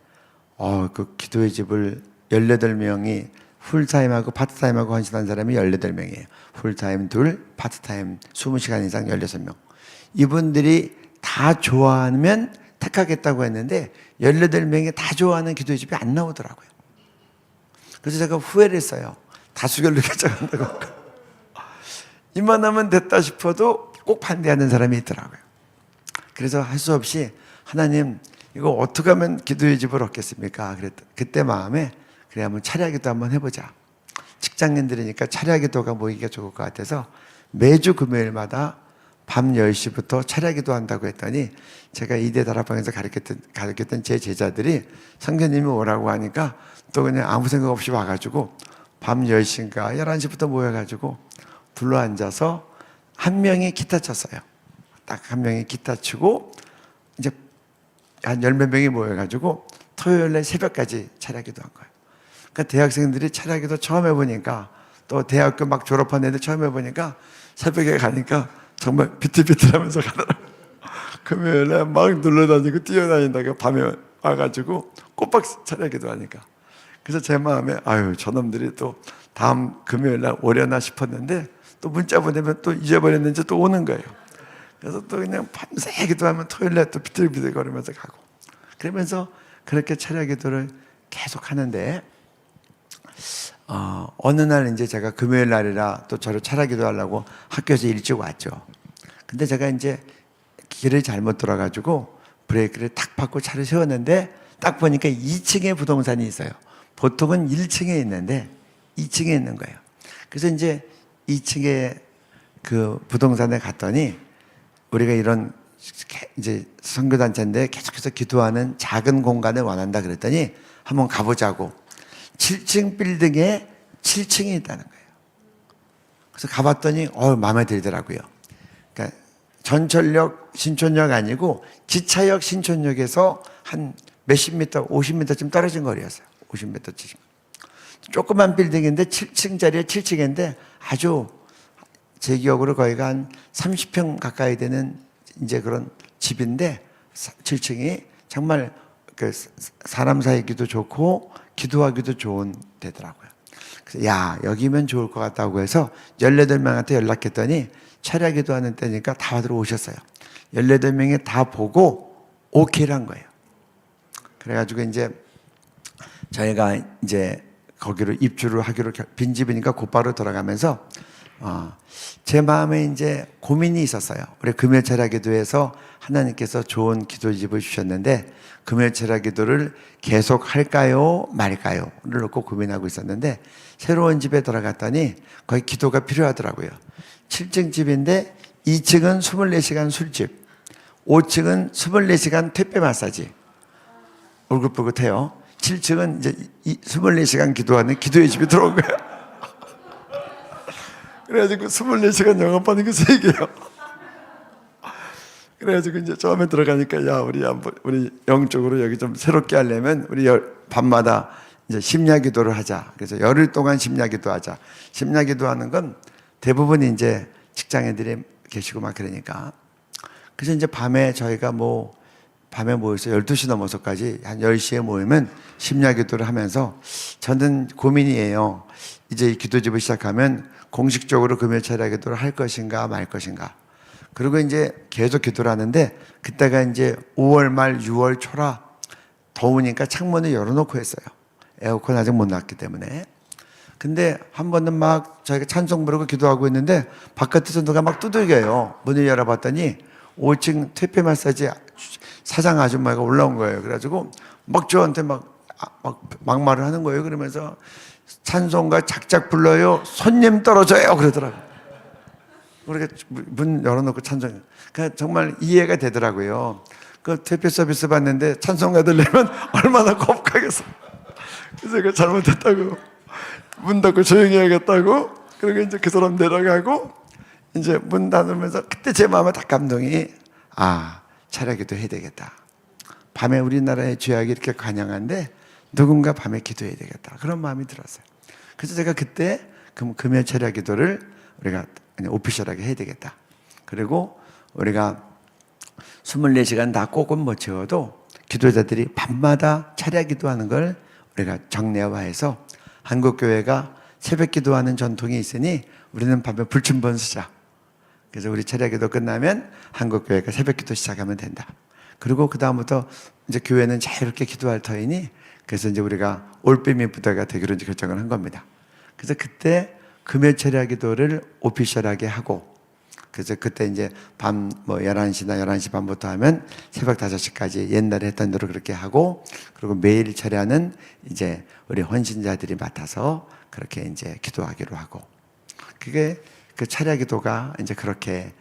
그 기도의 집을 18명이 풀타임하고 파트타임하고 헌신한 사람이 18명이에요. 풀타임 2, 파트타임 20시간 이상 16명. 이분들이 다 좋아하면 택하겠다고 했는데 18명이 다 좋아하는 기도의 집이 안 나오더라고요. 그래서 제가 후회를 했어요. 다수결로 결정한다고. 이만하면 됐다 싶어도 꼭 반대하는 사람이 있더라고요. 그래서 할 수 없이 하나님 이거 어떻게 하면 기도의 집을 얻겠습니까? 그때 마음에 그래 한번 차례기도 한번 해보자. 직장인들이니까 차례기도가 모이기가 좋을 것 같아서 매주 금요일마다 밤 10시부터 차례기도 한다고 했더니 제가 이대 다락방에서 가르쳤던 제 제자들이 성교님이 오라고 하니까 또 그냥 아무 생각 없이 와가지고 밤 10시인가 11시부터 모여가지고 둘러앉아서 한 명이 기타 쳤어요. 딱 한 명이 기타 치고 이제 한 10몇 명이 모여가지고 토요일날 새벽까지 차려기도 한 거예요. 그러니까 대학생들이 차려기도 처음 해보니까 또 대학교 막 졸업한 애들 처음 해보니까 새벽에 가니까 정말 비틀비틀하면서 가더라고요. 금요일에 막 놀러다니고 뛰어다닌다가 밤에 와가지고 꼬박 차려기도 하니까. 그래서 제 마음에 아유 저놈들이 또 다음 금요일날 오려나 싶었는데 또 문자 보내면 또 잊어버렸는지 또 오는 거예요. 그래서 또 그냥 밤새 기도하면 토요일날 또 비틀비틀 거리면서 가고 그러면서 그렇게 차려 기도를 계속 하는데 어느 날 이제 제가 금요일 날이라 또 저를 차려 기도하려고 학교에서 일찍 왔죠. 근데 제가 이제 길을 잘못 돌아가지고 브레이크를 탁 밟고 차를 세웠는데 딱 보니까 2층에 부동산이 있어요. 보통은 1층에 있는데 2층에 있는 거예요. 그래서 이제 2층에 그 부동산에 갔더니 우리가 이런 이제 선교단체인데 계속해서 기도하는 작은 공간을 원한다 그랬더니 한번 가보자고 7층 빌딩에 7층이 있다는 거예요. 그래서 가봤더니 마음에 들더라고요. 그러니까 전철역 신촌역 아니고 기차역 신촌역에서 한 몇십 미터 50m쯤 떨어진 거리였어요. 50m쯤. 조그만 빌딩인데 7층짜리에 7층인데 아주 제 기억으로 거의가 한 30평 가까이 되는 이제 그런 집인데 7층이 정말 그 사람 사이기도 좋고 기도하기도 좋은 데더라고요. 그래서 야 여기면 좋을 것 같다고 해서 18명한테 연락했더니 차려 기도하는 때니까 다들 오셨어요. 18명이 다 보고 오케이를 한 거예요. 그래가지고 이제 저희가 이제 거기로 입주를 하기로 빈집이니까 곧바로 돌아가면서 제 마음에 이제 고민이 있었어요. 우리 금요 차려 기도에서 하나님께서 좋은 기도집을 주셨는데 금요 차려 기도를 계속 할까요 말까요를 놓고 고민하고 있었는데 새로운 집에 들어갔더니 거기 기도가 필요하더라고요. 7층 집인데 2층은 24시간 술집, 5층은 24시간 퇴폐 마사지. 울긋불긋해요. 7층은 이제 24시간 기도하는 기도의 집이 들어온 거예요. 그래가지고 24시간 영업하는 게 3개요. 그래가지고 이제 처음에 들어가니까 야 우리 영적으로 여기 좀 새롭게 하려면 우리 밤마다 이제 심야 기도를 하자. 그래서 열흘 동안 심야 기도하자. 심야 기도하는 건 대부분 이제 직장인들이 계시고 막 그러니까. 그래서 이제 밤에 저희가 밤에 모여서 12시 넘어서까지 한 10시에 모이면 심야 기도를 하면서 저는 고민이에요. 이제 이 기도집을 시작하면 공식적으로 금요 차려 기도를 할 것인가 말 것인가. 그리고 이제 계속 기도를 하는데 그때가 이제 5월 말 6월 초라 더우니까 창문을 열어놓고 했어요. 에어컨 아직 못 났기 때문에. 근데 한 번은 막 저희가 찬송 부르고 기도하고 있는데 바깥에서 누가 막 두들겨요. 문을 열어봤더니 5층 퇴폐 마사지 사장 아줌마가 올라온 거예요. 그래가지고 막 저한테 막말을 하는 거예요. 그러면서 찬송가 작작 불러요. 손님 떨어져요. 그러더라고요. 우리가 문 열어놓고 찬송. 그러니까 정말 이해가 되더라고요. 그 퇴폐 서비스 받는데 찬송가 들려면 얼마나 겁하겠어. 그래서 제가 잘못했다고 문 닫고 조용히 해야겠다고. 그리고 이제 그 사람 내려가고 이제 문 닫으면서 그때 제 마음에 딱 감동이 차려기도 해야 되겠다. 밤에 우리나라의 죄악이 이렇게 관영한데 누군가 밤에 기도해야 되겠다. 그런 마음이 들었어요. 그래서 제가 그때 금요 차려 기도를 우리가 그냥 오피셜하게 해야 되겠다. 그리고 우리가 24시간 다 꼭은 못 채워도 기도자들이 밤마다 차려 기도하는 걸 우리가 정례화해서 한국교회가 새벽 기도하는 전통이 있으니 우리는 밤에 불침번 쓰자. 그래서 우리 차려 기도 끝나면 한국교회가 새벽 기도 시작하면 된다. 그리고 그다음부터 이제 교회는 자유롭게 기도할 터이니 그래서 이제 우리가 올빼미 부대가 되기로 이제 결정을 한 겁니다. 그래서 그때 금요 차려 기도를 오피셜하게 하고 그래서 그때 이제 밤 11시나 11시 반부터 하면 새벽 5시까지 옛날에 했던 대로 그렇게 하고 그리고 매일 차려는 이제 우리 헌신자들이 맡아서 그렇게 이제 기도하기로 하고 그게 그 차려 기도가 이제 그렇게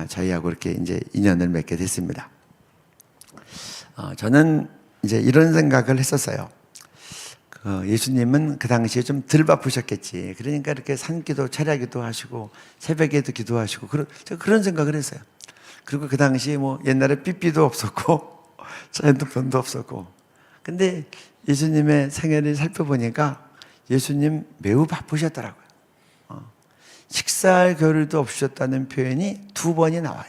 저희하고 이렇게 이제 인연을 맺게 됐습니다. 저는 이제 이런 생각을 했었어요. 예수님은 그 당시에 좀 덜 바쁘셨겠지. 그러니까 이렇게 산기도 차려기도 하시고 새벽에도 기도하시고 제가 그런 생각을 했어요. 그리고 그 당시에 뭐 옛날에 삐삐도 없었고 핸드폰도 없었고. 근데 예수님의 생애를 살펴보니까 예수님 매우 바쁘셨더라고요. 식사할 겨를도 없으셨다는 표현이 2번이 나와요.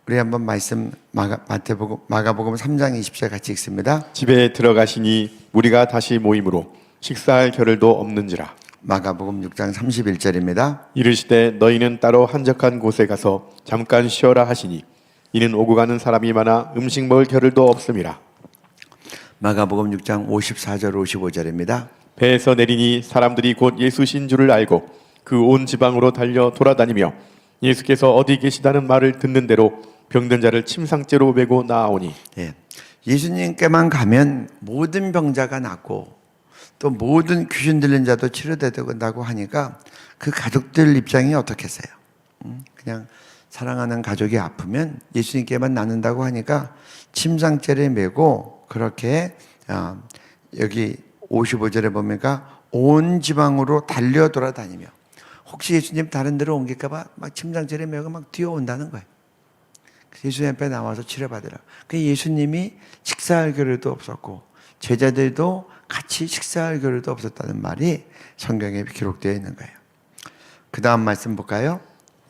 우리 한번 말씀 마가복음 3장 20절 같이 읽습니다. 집에 들어가시니 우리가 다시 모임으로 식사할 겨를도 없는지라. 마가복음 6장 31절입니다. 이르시되 너희는 따로 한적한 곳에 가서 잠깐 쉬어라 하시니 이는 오고 가는 사람이 많아 음식 먹을 겨를도 없음이라. 마가복음 6장 54절 55절입니다. 배에서 내리니 사람들이 곧 예수신 줄을 알고 그 온 지방으로 달려 돌아다니며 예수께서 어디 계시다는 말을 듣는 대로 병든 자를 침상째로 메고 나아오니. 예. 예수님께만 가면 모든 병자가 낫고 또 모든 귀신 들린 자도 치료된다고 하니까 그 가족들 입장이 어떻겠어요? 그냥 사랑하는 가족이 아프면 예수님께만 낫는다고 하니까 침상째를 메고 그렇게 여기 55절에 보니까 온 지방으로 달려 돌아다니며, 혹시 예수님 다른 데로 옮길까봐 막 침상째를 메고 막 뛰어온다는 거예요. 예수님 앞에 나와서 치료받으라. 그 예수님이 식사할 겨를도 없었고 제자들도 같이 식사할 겨를도 없었다는 말이 성경에 기록되어 있는 거예요. 그 다음 말씀 볼까요?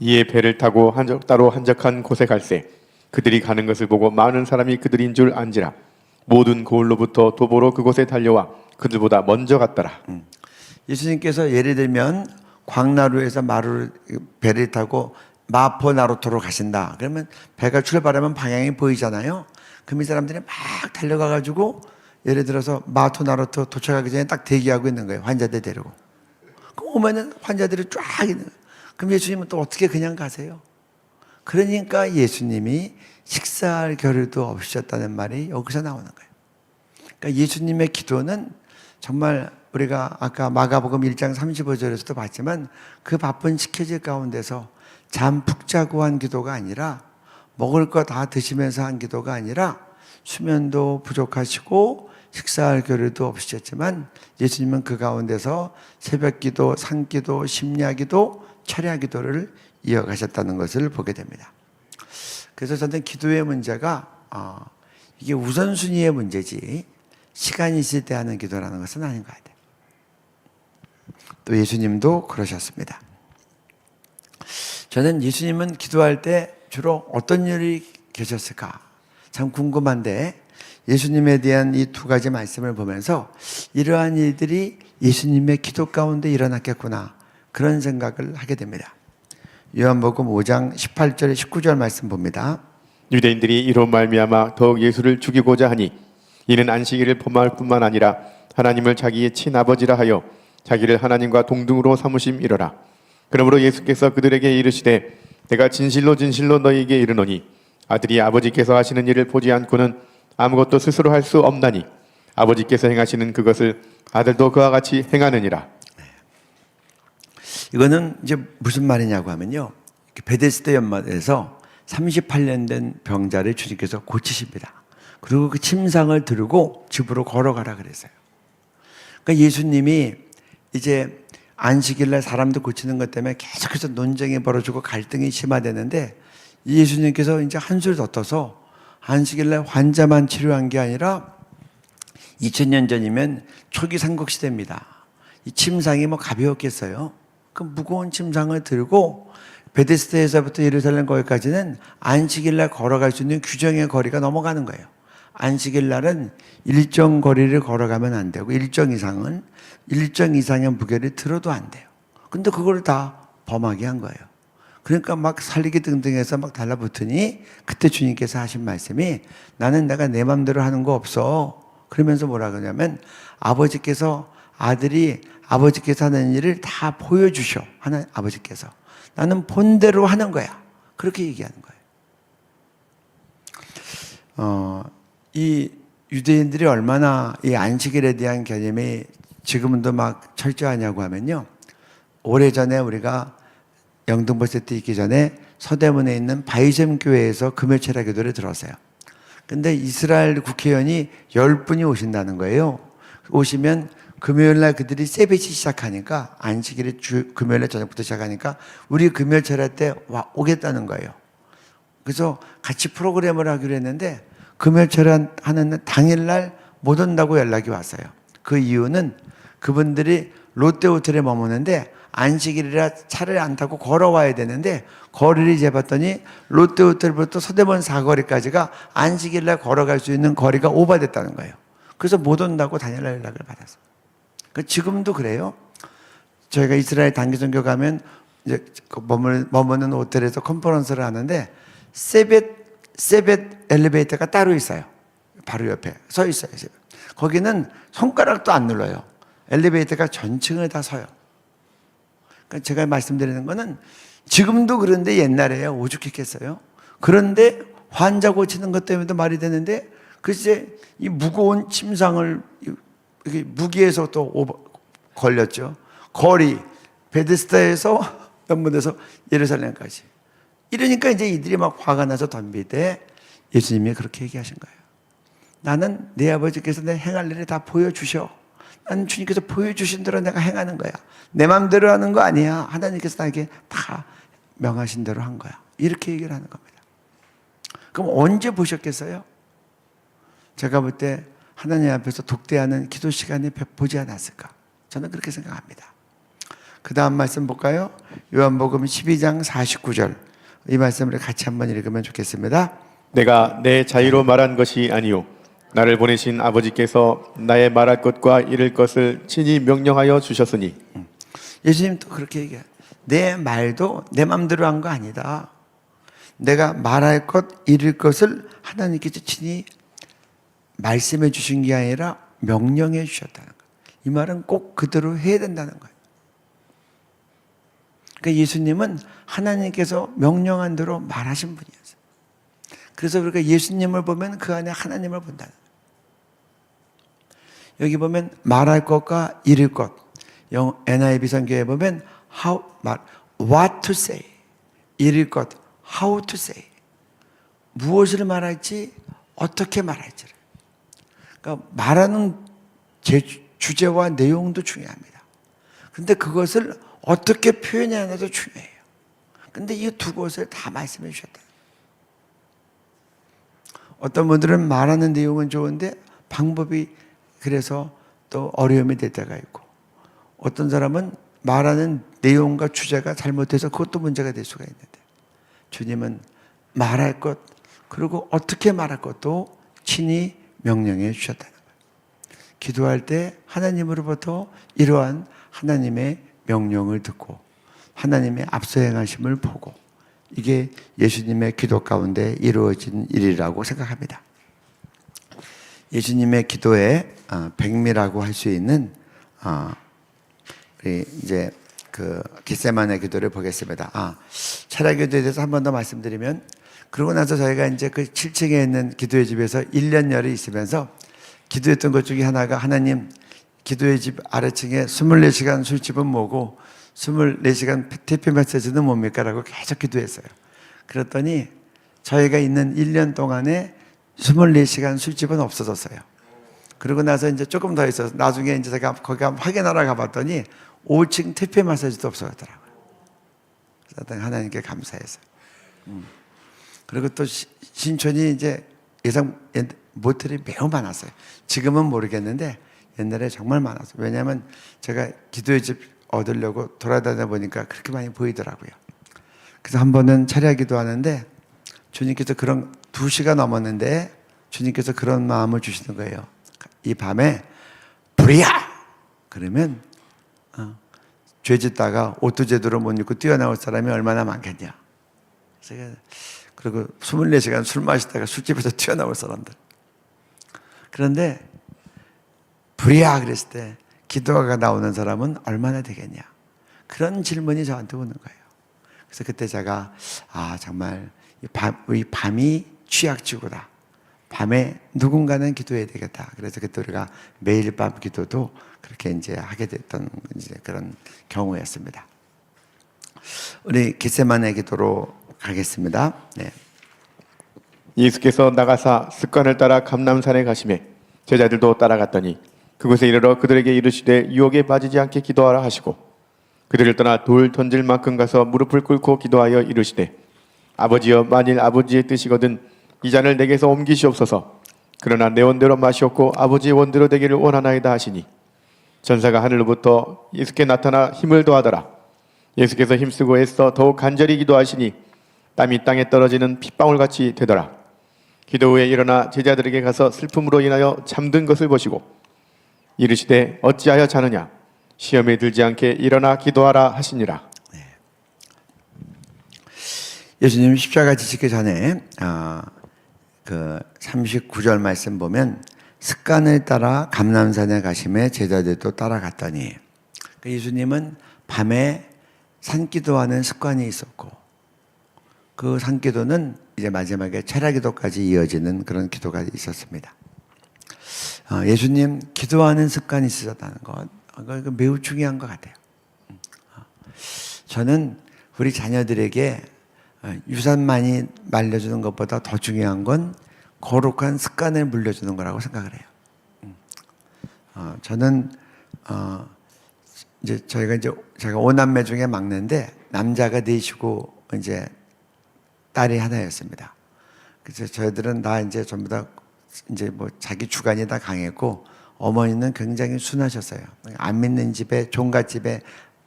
이에 배를 타고 따로 한적한 곳에 갈새 그들이 가는 것을 보고 많은 사람이 그들인 줄 안지라. 모든 고을로부터 도보로 그곳에 달려와 그들보다 먼저 갔더라. 예수님께서 예를 들면 광나루에서 배를 타고 마포나루토로 가신다. 그러면 배가 출발하면 방향이 보이잖아요. 그럼 이 사람들이 막 달려가가지고 예를 들어서 마토나루토 도착하기 전에 딱 대기하고 있는 거예요. 환자들 데리고. 그럼 오면은 환자들이 쫙 있는 거예요. 그럼 예수님은 또 어떻게 그냥 가세요? 그러니까 예수님이 식사할 겨를도 없으셨다는 말이 여기서 나오는 거예요. 그러니까 예수님의 기도는 정말 우리가 아까 마가복음 1장 35절에서도 봤지만 그 바쁜 스케줄 가운데서 잠 푹 자고 한 기도가 아니라, 먹을 거 다 드시면서 한 기도가 아니라, 수면도 부족하시고 식사할 겨를도 없으셨지만 예수님은 그 가운데서 새벽 기도, 산기도, 심야기도, 철야기도를 이어가셨다는 것을 보게 됩니다. 그래서 저는 기도의 문제가 이게 우선순위의 문제지 시간이 있을 때 하는 기도라는 것은 아닌 것 같아요. 또 예수님도 그러셨습니다. 저는 예수님은 기도할 때 주로 어떤 일이 계셨을까 참 궁금한데, 예수님에 대한 이 2가지 말씀을 보면서 이러한 일들이 예수님의 기도 가운데 일어났겠구나, 그런 생각을 하게 됩니다. 요한복음 5장 18절 19절 말씀 봅니다. 유대인들이 이로 말미암아 더욱 예수를 죽이고자 하니 이는 안식일을 범할 뿐만 아니라 하나님을 자기의 친아버지라 하여 자기를 하나님과 동등으로 삼으심이로라. 그러므로 예수께서 그들에게 이르시되 내가 진실로 진실로 너희에게 이르노니 아들이 아버지께서 하시는 일을 보지 않고는 아무것도 스스로 할 수 없나니 아버지께서 행하시는 그것을 아들도 그와 같이 행하느니라. 이거는 이제 무슨 말이냐고 하면요, 베데스다 연못에서 38년 된 병자를 주님께서 고치십니다. 그리고 그 침상을 들고 집으로 걸어가라 그랬어요. 그러니까 예수님이 이제 안식일날 사람들 고치는 것 때문에 계속해서 논쟁이 벌어지고 갈등이 심화되는데, 예수님께서 이제 한술 더 떠서 안식일날 환자만 치료한 게 아니라 2000년 전이면 초기 삼국시대입니다. 이 침상이 뭐 가벼웠겠어요? 그 무거운 침상을 들고 베데스다에서부터 예루살렘 거기까지는 안식일날 걸어갈 수 있는 규정의 거리가 넘어가는 거예요. 안식일날은 일정 거리를 걸어가면 안 되고 일정 이상의 무게를 들어도 안 돼요. 근데 그걸 다 범하게 한 거예요. 그러니까 막 살리기 등등해서 막 달라붙으니 그때 주님께서 하신 말씀이, 나는 내가 내 맘대로 하는 거 없어. 그러면서 뭐라 그러냐면 아버지께서 아버지께서 하는 일을 다 보여주셔. 하는 아버지께서. 나는 본대로 하는 거야. 그렇게 얘기하는 거예요. 이 유대인들이 얼마나 이 안식일에 대한 개념이 지금도 막 철저하냐고 하면요, 오래전에 우리가 영등포 때 있기 전에 서대문에 있는 바이셈 교회에서 금요철야 기도를 들었어요. 근데 이스라엘 국회의원이 10분이 오신다는 거예요. 오시면 금요일 날 그들이 세뱃이 시작하니까 안식일이 금요일 날 저녁부터 시작하니까 우리 금요일 절할 때 오겠다는 거예요. 그래서 같이 프로그램을 하기로 했는데 금요일 절하는 날 당일날 못 온다고 연락이 왔어요. 그 이유는 그분들이 롯데호텔에 머무는데 안식일이라 차를 안 타고 걸어와야 되는데 거리를 재봤더니 롯데호텔부터 서대문 사거리까지가 안식일날 걸어갈 수 있는 거리가 오버됐다는 거예요. 그래서 못 온다고 당일날 연락을 받았어요. 지금도 그래요. 저희가 이스라엘 단기선교 가면 이제 머무는 호텔에서 컨퍼런스를 하는데 세벳 엘리베이터가 따로 있어요. 바로 옆에 서 있어요. 거기는 손가락도 안 눌러요. 엘리베이터가 전층을 다 서요. 그러니까 제가 말씀드리는 거는 지금도 그런데 옛날에 오죽했겠어요. 그런데 환자 고치는 것 때문에도 말이 되는데 글쎄 이 무거운 침상을 무기에서 또 걸렸죠. 거리 베데스다에서 연문에서 예루살렘까지. 이러니까 이제 이들이 막 화가 나서 덤비되 예수님이 그렇게 얘기하신 거예요. 나는 내 아버지께서 내 행할 일을 다 보여주셔. 나는 주님께서 보여주신 대로 내가 행하는 거야. 내 마음대로 하는 거 아니야. 하나님께서 나에게 다 명하신 대로 한 거야. 이렇게 얘기를 하는 겁니다. 그럼 언제 보셨겠어요? 제가 볼 때 하나님 앞에서 독대하는 기도 시간이 보지 않았을까? 저는 그렇게 생각합니다. 그 다음 말씀 볼까요? 요한복음 12장 49절. 이 말씀을 같이 한번 읽으면 좋겠습니다. 내가 내 자유로 말한 것이 아니요 나를 보내신 아버지께서 나의 말할 것과 이를 것을 친히 명령하여 주셨으니. 예수님도 그렇게 얘기해요. 내 말도 내 마음대로 한 거 아니다. 내가 말할 것, 이룰 것을 하나님께서 친히 말씀해 주신 게 아니라 명령해 주셨다는 거예요. 이 말은 꼭 그대로 해야 된다는 거예요. 그러니까 예수님은 하나님께서 명령한 대로 말하신 분이었어요. 그래서 우리가 예수님을 보면 그 안에 하나님을 본다는 거예요. 여기 보면 말할 것과 이룰 것. NIV 성경에 보면 what to say, 이룰 것, how to say. 무엇을 말할지, 어떻게 말할지를. 그러니까 말하는 주제와 내용도 중요합니다. 그런데 그것을 어떻게 표현하느냐도 중요해요. 그런데 이 두 것을 다 말씀해 주셨다. 어떤 분들은 말하는 내용은 좋은데 방법이 그래서 또 어려움이 될 때가 있고, 어떤 사람은 말하는 내용과 주제가 잘못돼서 그것도 문제가 될 수가 있는데, 주님은 말할 것 그리고 어떻게 말할 것도 친히 명령해 주셨다는 거예요. 기도할 때 하나님으로부터 이러한 하나님의 명령을 듣고 하나님의 앞서 행하심을 보고, 이게 예수님의 기도 가운데 이루어진 일이라고 생각합니다. 예수님의 기도의 백미라고 할 수 있는 우리 이제 그 겟세마네 기도를 보겠습니다. 철학 기도에 대해서 한 번 더 말씀드리면, 그러고 나서 저희가 이제 그 7층에 있는 기도의 집에서 1년여를 있으면서 기도했던 것 중에 하나가, 하나님, 기도의 집 아래층에 24시간 술집은 뭐고 24시간 TP 메시지는 뭡니까? 라고 계속 기도했어요. 그랬더니 저희가 있는 1년 동안에 24시간 술집은 없어졌어요. 그러고 나서 이제 조금 더 있어서 나중에 이제 제가 거기 한번 확인하러 가봤더니 5층 TP 메시지도 없어졌더라고요. 그래서 하나님께 감사해서. 그리고 또 신촌이 이제 예상 모텔이 매우 많았어요. 지금은 모르겠는데 옛날에 정말 많았어요. 왜냐하면 제가 기도의 집 얻으려고 돌아다니다 보니까 그렇게 많이 보이더라고요. 그래서 한 번은 차례 기도하는데 주님께서 그런 2시가 넘었는데 주님께서 그런 마음을 주시는 거예요. 이 밤에 불이야! 그러면 죄 짓다가 옷도 제대로 못 입고 뛰어나올 사람이 얼마나 많겠냐. 제가 그리고 24시간 술 마시다가 술집에서 튀어나올 사람들. 그런데 불이야 그랬을 때 기도가 나오는 사람은 얼마나 되겠냐. 그런 질문이 저한테 오는 거예요. 그래서 그때 제가 정말 이 밤이 취약지구다. 밤에 누군가는 기도해야 되겠다. 그래서 그때 우리가 매일 밤 기도도 그렇게 이제 하게 됐던 이제 그런 경우였습니다. 우리 겟세마네 기도로 가겠습니다. 네. 예수께서 나가사 습관을 따라 감람산에 가시매 제자들도 따라갔더니 그곳에 이르러 그들에게 이르시되 유혹에 빠지지 않게 기도하라 하시고 그들을 떠나 돌 던질 만큼 가서 무릎을 꿇고 기도하여 이르시되 아버지여 만일 아버지의 뜻이거든 이 잔을 내게서 옮기시옵소서. 그러나 내 원대로 마시옵고 아버지의 원대로 되기를 원하나이다 하시니 전사가 하늘로부터 예수께 나타나 힘을 더하더라. 예수께서 힘쓰고 애써 더욱 간절히 기도하시니 땀이 땅에 떨어지는 핏방울같이 되더라. 기도 후에 일어나 제자들에게 가서 슬픔으로 인하여 잠든 것을 보시고 이르시되 어찌하여 자느냐 시험에 들지 않게 일어나 기도하라 하시니라. 예수님 십자가 지시기 전에 그 39절 말씀 보면 습관을 따라 감람산에 가심에 제자들도 따라갔더니 예수님은 밤에 산기도하는 습관이 있었고 그 산기도는 이제 마지막에 철야기도까지 이어지는 그런 기도가 있었습니다. 예수님 기도하는 습관이 있으셨다는 것 그거 매우 중요한 것 같아요. 저는 우리 자녀들에게 유산만이 말려주는 것보다 더 중요한 건 거룩한 습관을 물려주는 거라고 생각을 해요. 저는 이제 제가 5남매 중에 막내인데 남자가 넷이고 이제 딸이 하나였습니다. 그래서 저희들은 다 이제 전부 다 이제 뭐 자기 주관이 다 강했고 어머니는 굉장히 순하셨어요. 안 믿는 집에 종갓집에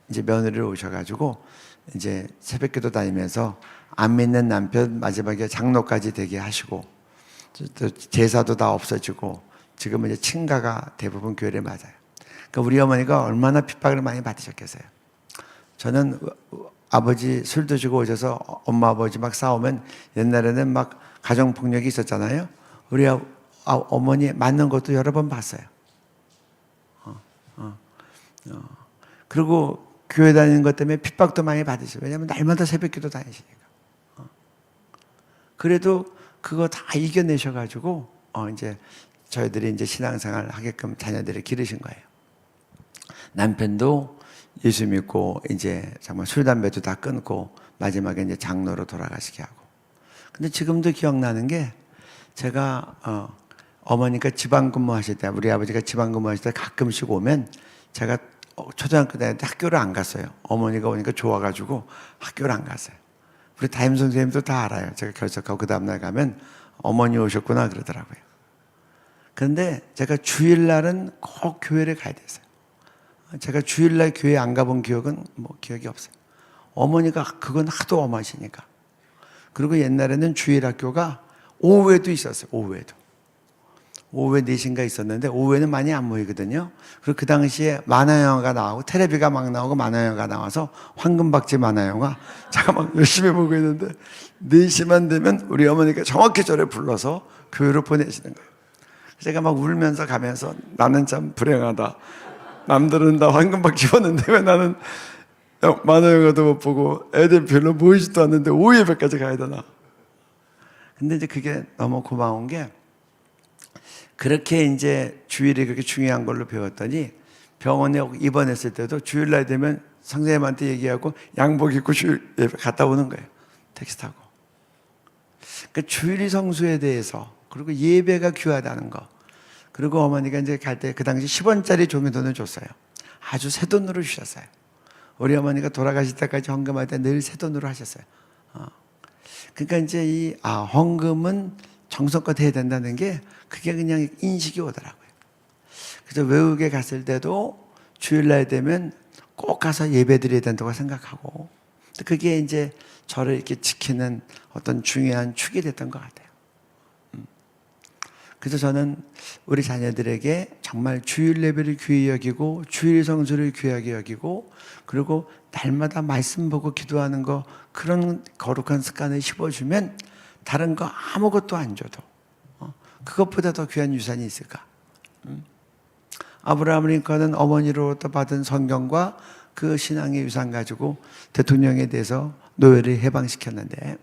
이제 며느리를 오셔가지고 이제 새벽기도 다니면서 안 믿는 남편 마지막에 장로까지 되게 하시고 또 제사도 다 없어지고 지금은 이제 친가가 대부분 교회를 맞아요. 그러니까 우리 어머니가 얼마나 핍박을 많이 받으셨겠어요. 저는 아버지 술 드시고 오셔서 엄마 아버지 막 싸우면 옛날에는 막 가정폭력이 있었잖아요. 우리 어머니 맞는 것도 여러 번 봤어요. 그리고 교회 다니는 것 때문에 핍박도 많이 받으시고 왜냐하면 날마다 새벽기도 다니시니까. 그래도 그거 다 이겨내셔가지고 이제 저희들이 이제 신앙생활 하게끔 자녀들을 기르신 거예요. 남편도 예수 믿고 이제 정말 술 담배도 다 끊고 마지막에 이제 장로로 돌아가시게 하고. 근데 지금도 기억나는 게 제가 어머니가 지방 근무하실 때 우리 아버지가 지방 근무하실 때 가끔씩 오면 제가 초등학교 다닐 때 학교를 안 갔어요. 어머니가 오니까 좋아가지고 학교를 안 갔어요. 우리 담임 선생님도 다 알아요. 제가 결석하고 그 다음날 가면 어머니 오셨구나 그러더라고요. 그런데 제가 주일날은 꼭 교회를 가야 됐어요. 제가 주일날 교회 안 가본 기억은 뭐 기억이 없어요. 어머니가 그건 하도 엄하시니까. 그리고 옛날에는 주일 학교가 오후에도 있었어요. 오후에 4시인가 있었는데 오후에는 많이 안 모이거든요. 그리고 그 당시에 만화영화가 나오고 텔레비가 막 나오고 만화영화가 나와서 황금박쥐 만화영화 제가 막 열심히 보고 있는데 4시만 되면 우리 어머니가 정확히 저를 불러서 교회로 보내시는 거예요. 제가 막 울면서 가면서 나는 참 불행하다. 남들은 다 황금박쥐 보는데 왜 나는 만화영화도 못 보고 애들 별로 모이지도 않는데 오후 예배까지 가야 되나. 근데 이제 그게 너무 고마운 게 그렇게 이제 주일이 그렇게 중요한 걸로 배웠더니 병원에 입원했을 때도 주일날 되면 선생님한테 얘기하고 양복 입고 주일 예배 갔다 오는 거예요. 택시 타고. 그러니까 주일 성수에 대해서 그리고 예배가 귀하다는 거. 그리고 어머니가 이제 갈 때 그 당시 10원짜리 종이돈을 줬어요. 아주 새 돈으로 주셨어요. 우리 어머니가 돌아가실 때까지 헌금할 때 늘 새 돈으로 하셨어요. 그러니까 이제 이 헌금은 정성껏 해야 된다는 게 그게 그냥 인식이 오더라고요. 그래서 외국에 갔을 때도 주일날 되면 꼭 가서 예배 드려야 된다고 생각하고 그게 이제 저를 이렇게 지키는 어떤 중요한 축이 됐던 것 같아요. 그래서 저는 우리 자녀들에게 정말 주일 예배를 귀히 여기고 주일 성수를 귀하게 여기고 그리고 날마다 말씀 보고 기도하는 거 그런 거룩한 습관을 심어주면 다른 거 아무것도 안 줘도 그것보다 더 귀한 유산이 있을까? 아브라함 링컨은 어머니로부터 받은 성경과 그 신앙의 유산 가지고 대통령에 대해서 노예를 해방시켰는데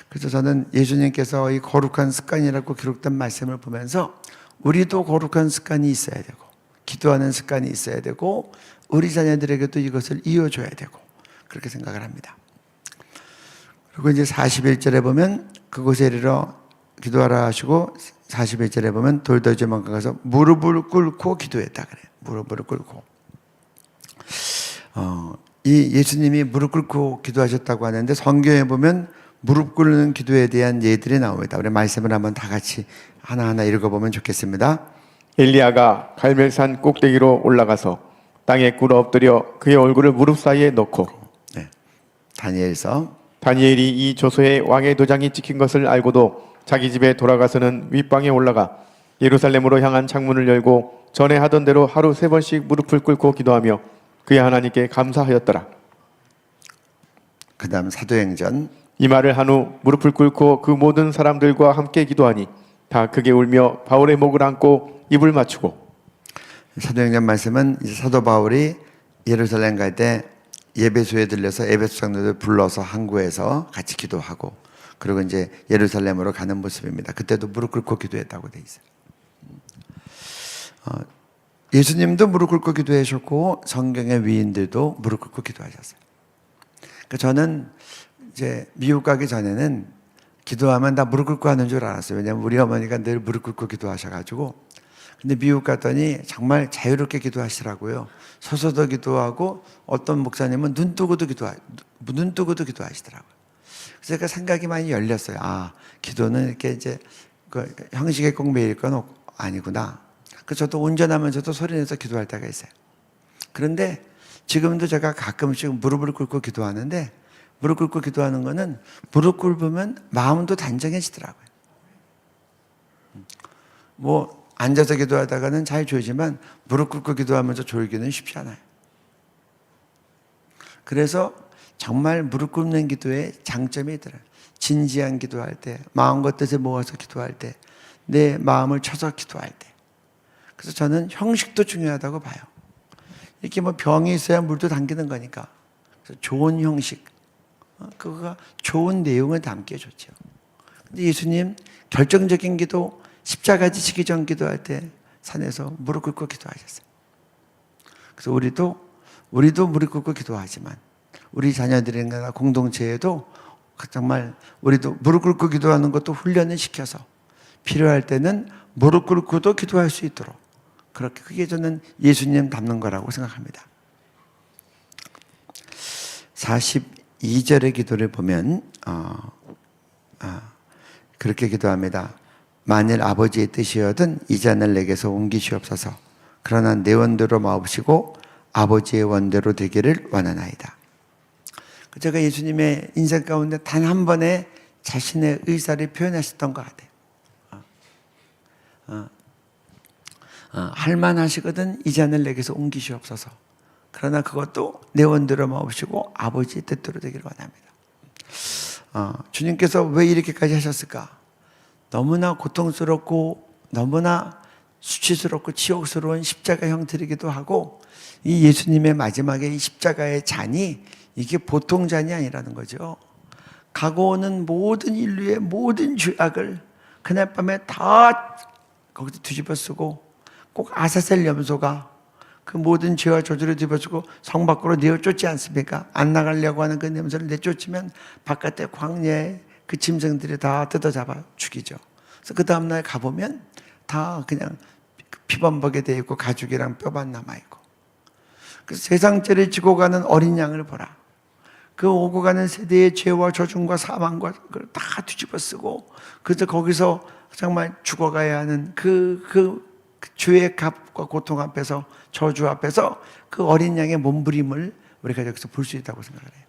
그래서 저는 예수님께서 이 거룩한 습관이라고 기록된 말씀을 보면서 우리도 거룩한 습관이 있어야 되고 기도하는 습관이 있어야 되고 우리 자녀들에게도 이것을 이어줘야 되고 그렇게 생각을 합니다. 그리고 이제 41절에 보면 그곳에 이르러 기도하라 하시고 41절에 보면 돌더지만 가서 무릎을 꿇고 기도했다 그래요. 무릎을 꿇고. 이 예수님이 무릎 꿇고 기도하셨다고 하는데 성경에 보면 무릎 꿇는 기도에 대한 예들이 나옵니다. 우리 말씀을 한번 다 같이 하나하나 읽어보면 좋겠습니다. 엘리야가 갈멜산 꼭대기로 올라가서 땅에 꿇어 엎드려 그의 얼굴을 무릎 사이에 넣고 네. 다니엘서 다니엘이 이 조서에 왕의 도장이 찍힌 것을 알고도 자기 집에 돌아가서는 윗방에 올라가 예루살렘으로 향한 창문을 열고 전에 하던 대로 하루 3번씩 무릎을 꿇고 기도하며 그의 하나님께 감사하였더라. 그 다음 사도행전 이 말을 한 후 무릎을 꿇고 그 모든 사람들과 함께 기도하니 다 크게 울며 바울의 목을 안고 입을 맞추고. 사도행전 말씀은 이제 사도 바울이 예루살렘 갈 때 예배소에 들려서 에베소 장로들 불러서 항구에서 같이 기도하고 그리고 이제 예루살렘으로 가는 모습입니다. 그때도 무릎 꿇고 기도했다고 돼 있어요. 예수님도 무릎 꿇고 기도하셨고 성경의 위인들도 무릎 꿇고 기도하셨어요. 그러니까 저는 이제 미국 가기 전에는 기도하면 다 무릎 꿇고 하는 줄 알았어요. 왜냐하면 우리 어머니가 늘 무릎 꿇고 기도하셔가지고. 근데 미국 갔더니 정말 자유롭게 기도하시더라고요. 서서도 기도하고 어떤 목사님은 눈 뜨고도 기도하시더라고요. 그래서 제가 생각이 많이 열렸어요. 기도는 이렇게 이제 그 형식에 꼭 매일 건 아니구나. 그래서 저도 운전하면서도 소리내서 기도할 때가 있어요. 그런데 지금도 제가 가끔씩 무릎을 꿇고 기도하는데 무릎 꿇고 기도하는 거는 무릎 꿇으면 마음도 단정해지더라고요. 뭐 앉아서 기도하다가는 잘 졸지만 무릎 꿇고 기도하면서 졸기는 쉽지 않아요. 그래서 정말 무릎 꿇는 기도에 장점이 있더라고요. 진지한 기도할 때, 마음과 뜻을 모아서 기도할 때, 내 마음을 쳐서 기도할 때. 그래서 저는 형식도 중요하다고 봐요. 이렇게 뭐 병이 있어야 물도 당기는 거니까. 그래서 좋은 형식, 그거가 좋은 내용을 담기에 좋죠. 근데 예수님 결정적인 기도, 십자가 지시기 전 기도할 때 산에서 무릎 꿇고 기도하셨어요. 그래서 우리도 무릎 꿇고 기도하지만 우리 자녀들이나 공동체에도 정말 우리도 무릎 꿇고 기도하는 것도 훈련을 시켜서 필요할 때는 무릎 꿇고도 기도할 수 있도록 그렇게 그게 저는 예수님 닮는 거라고 생각합니다. 42절의 기도를 보면 그렇게 기도합니다. 만일 아버지의 뜻이여든 이 잔을 내게서 옮기시옵소서. 그러나 내 원대로 마옵시고 아버지의 원대로 되기를 원하나이다. 제가 예수님의 인생 가운데 단 한 번에 자신의 의사를 표현하셨던 것 같아요. 할만하시거든 이 잔을 내게서 옮기시옵소서. 그러나 그것도 내 원대로 마옵시고 아버지의 뜻대로 되기를 원합니다. 주님께서 왜 이렇게까지 하셨을까? 너무나 고통스럽고 너무나 수치스럽고 치욕스러운 십자가 형태이기도 하고 이 예수님의 마지막에 이 십자가의 잔이 이게 보통 잔이 아니라는 거죠. 가고 오는 모든 인류의 모든 죄악을 그날 밤에 다 거기서 뒤집어 쓰고 꼭 아사셀 염소가 그 모든 죄와 저주를 뒤집어쓰고 성 밖으로 내어쫓지 않습니까? 안 나가려고 하는 그 염소를 내쫓으면 바깥에 광야에 그 짐승들이 다 뜯어잡아 죽이죠. 그래서 그 다음날 가보면 다 그냥 피범벅에 되어 있고 가죽이랑 뼈만 남아있고. 그래서 세상죄를 지고 가는 어린 양을 보라. 그 오고 가는 세대의 죄와 저중과 사망과 그걸 다 뒤집어 쓰고 그래서 거기서 정말 죽어가야 하는 그 죄의 값과 고통 앞에서 저주 앞에서 그 어린 양의 몸부림을 우리가 여기서 볼 수 있다고 생각을 해요.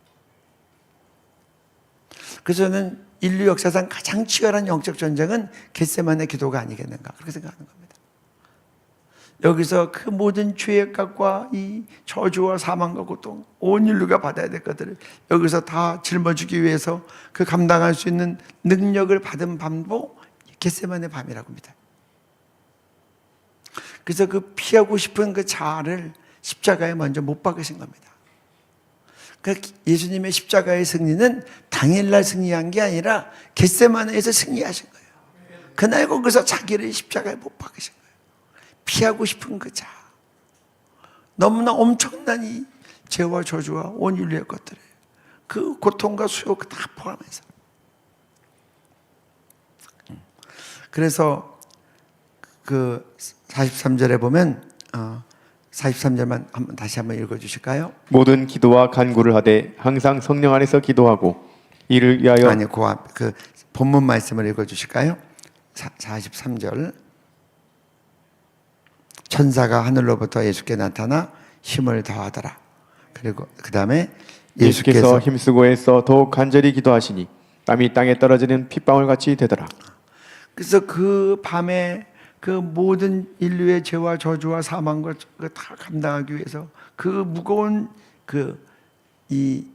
그래서 저는 인류 역사상 가장 치열한 영적 전쟁은 겟세마네 기도가 아니겠는가 그렇게 생각하는 겁니다. 여기서 그 모든 죄의 값과 이 저주와 사망과 고통 온 인류가 받아야 될 것들을 여기서 다 짊어지기 위해서 그 감당할 수 있는 능력을 받은 밤도 겟세마네 밤이라고 합니다. 그래서 그 피하고 싶은 그 자아를 십자가에 먼저 못 박으신 겁니다. 그러니까 예수님의 십자가의 승리는 당일날 승리한 게 아니라 겟세마네에서 승리하신 거예요. 그날 거기서 자기를 십자가에 못 박으신 거예요. 피하고 싶은 그 자아. 너무나 엄청난 이 죄와 저주와 온 인류의 것들을 그 고통과 수욕 다 포함해서. 그래서 그 43절에 보면 43절만 다시 한번 읽어 주실까요? 모든 기도와 간구를 하되 항상 성령 안에서 기도하고 이를 위하여 아니 그 본문 말씀을 읽어 주실까요? 43절. 천사가 하늘로부터 예수께 나타나 힘을 더하더라. 그리고 그 다음에 예수께서 힘쓰고 애써 더욱 간절히 기도하시니 땀이 땅에 떨어지는 핏방울 같이 되더라. 그래서 그 밤에 그 모든 인류의 죄와 저주와 사망과 다 감당하기 위해서 그 무거운 이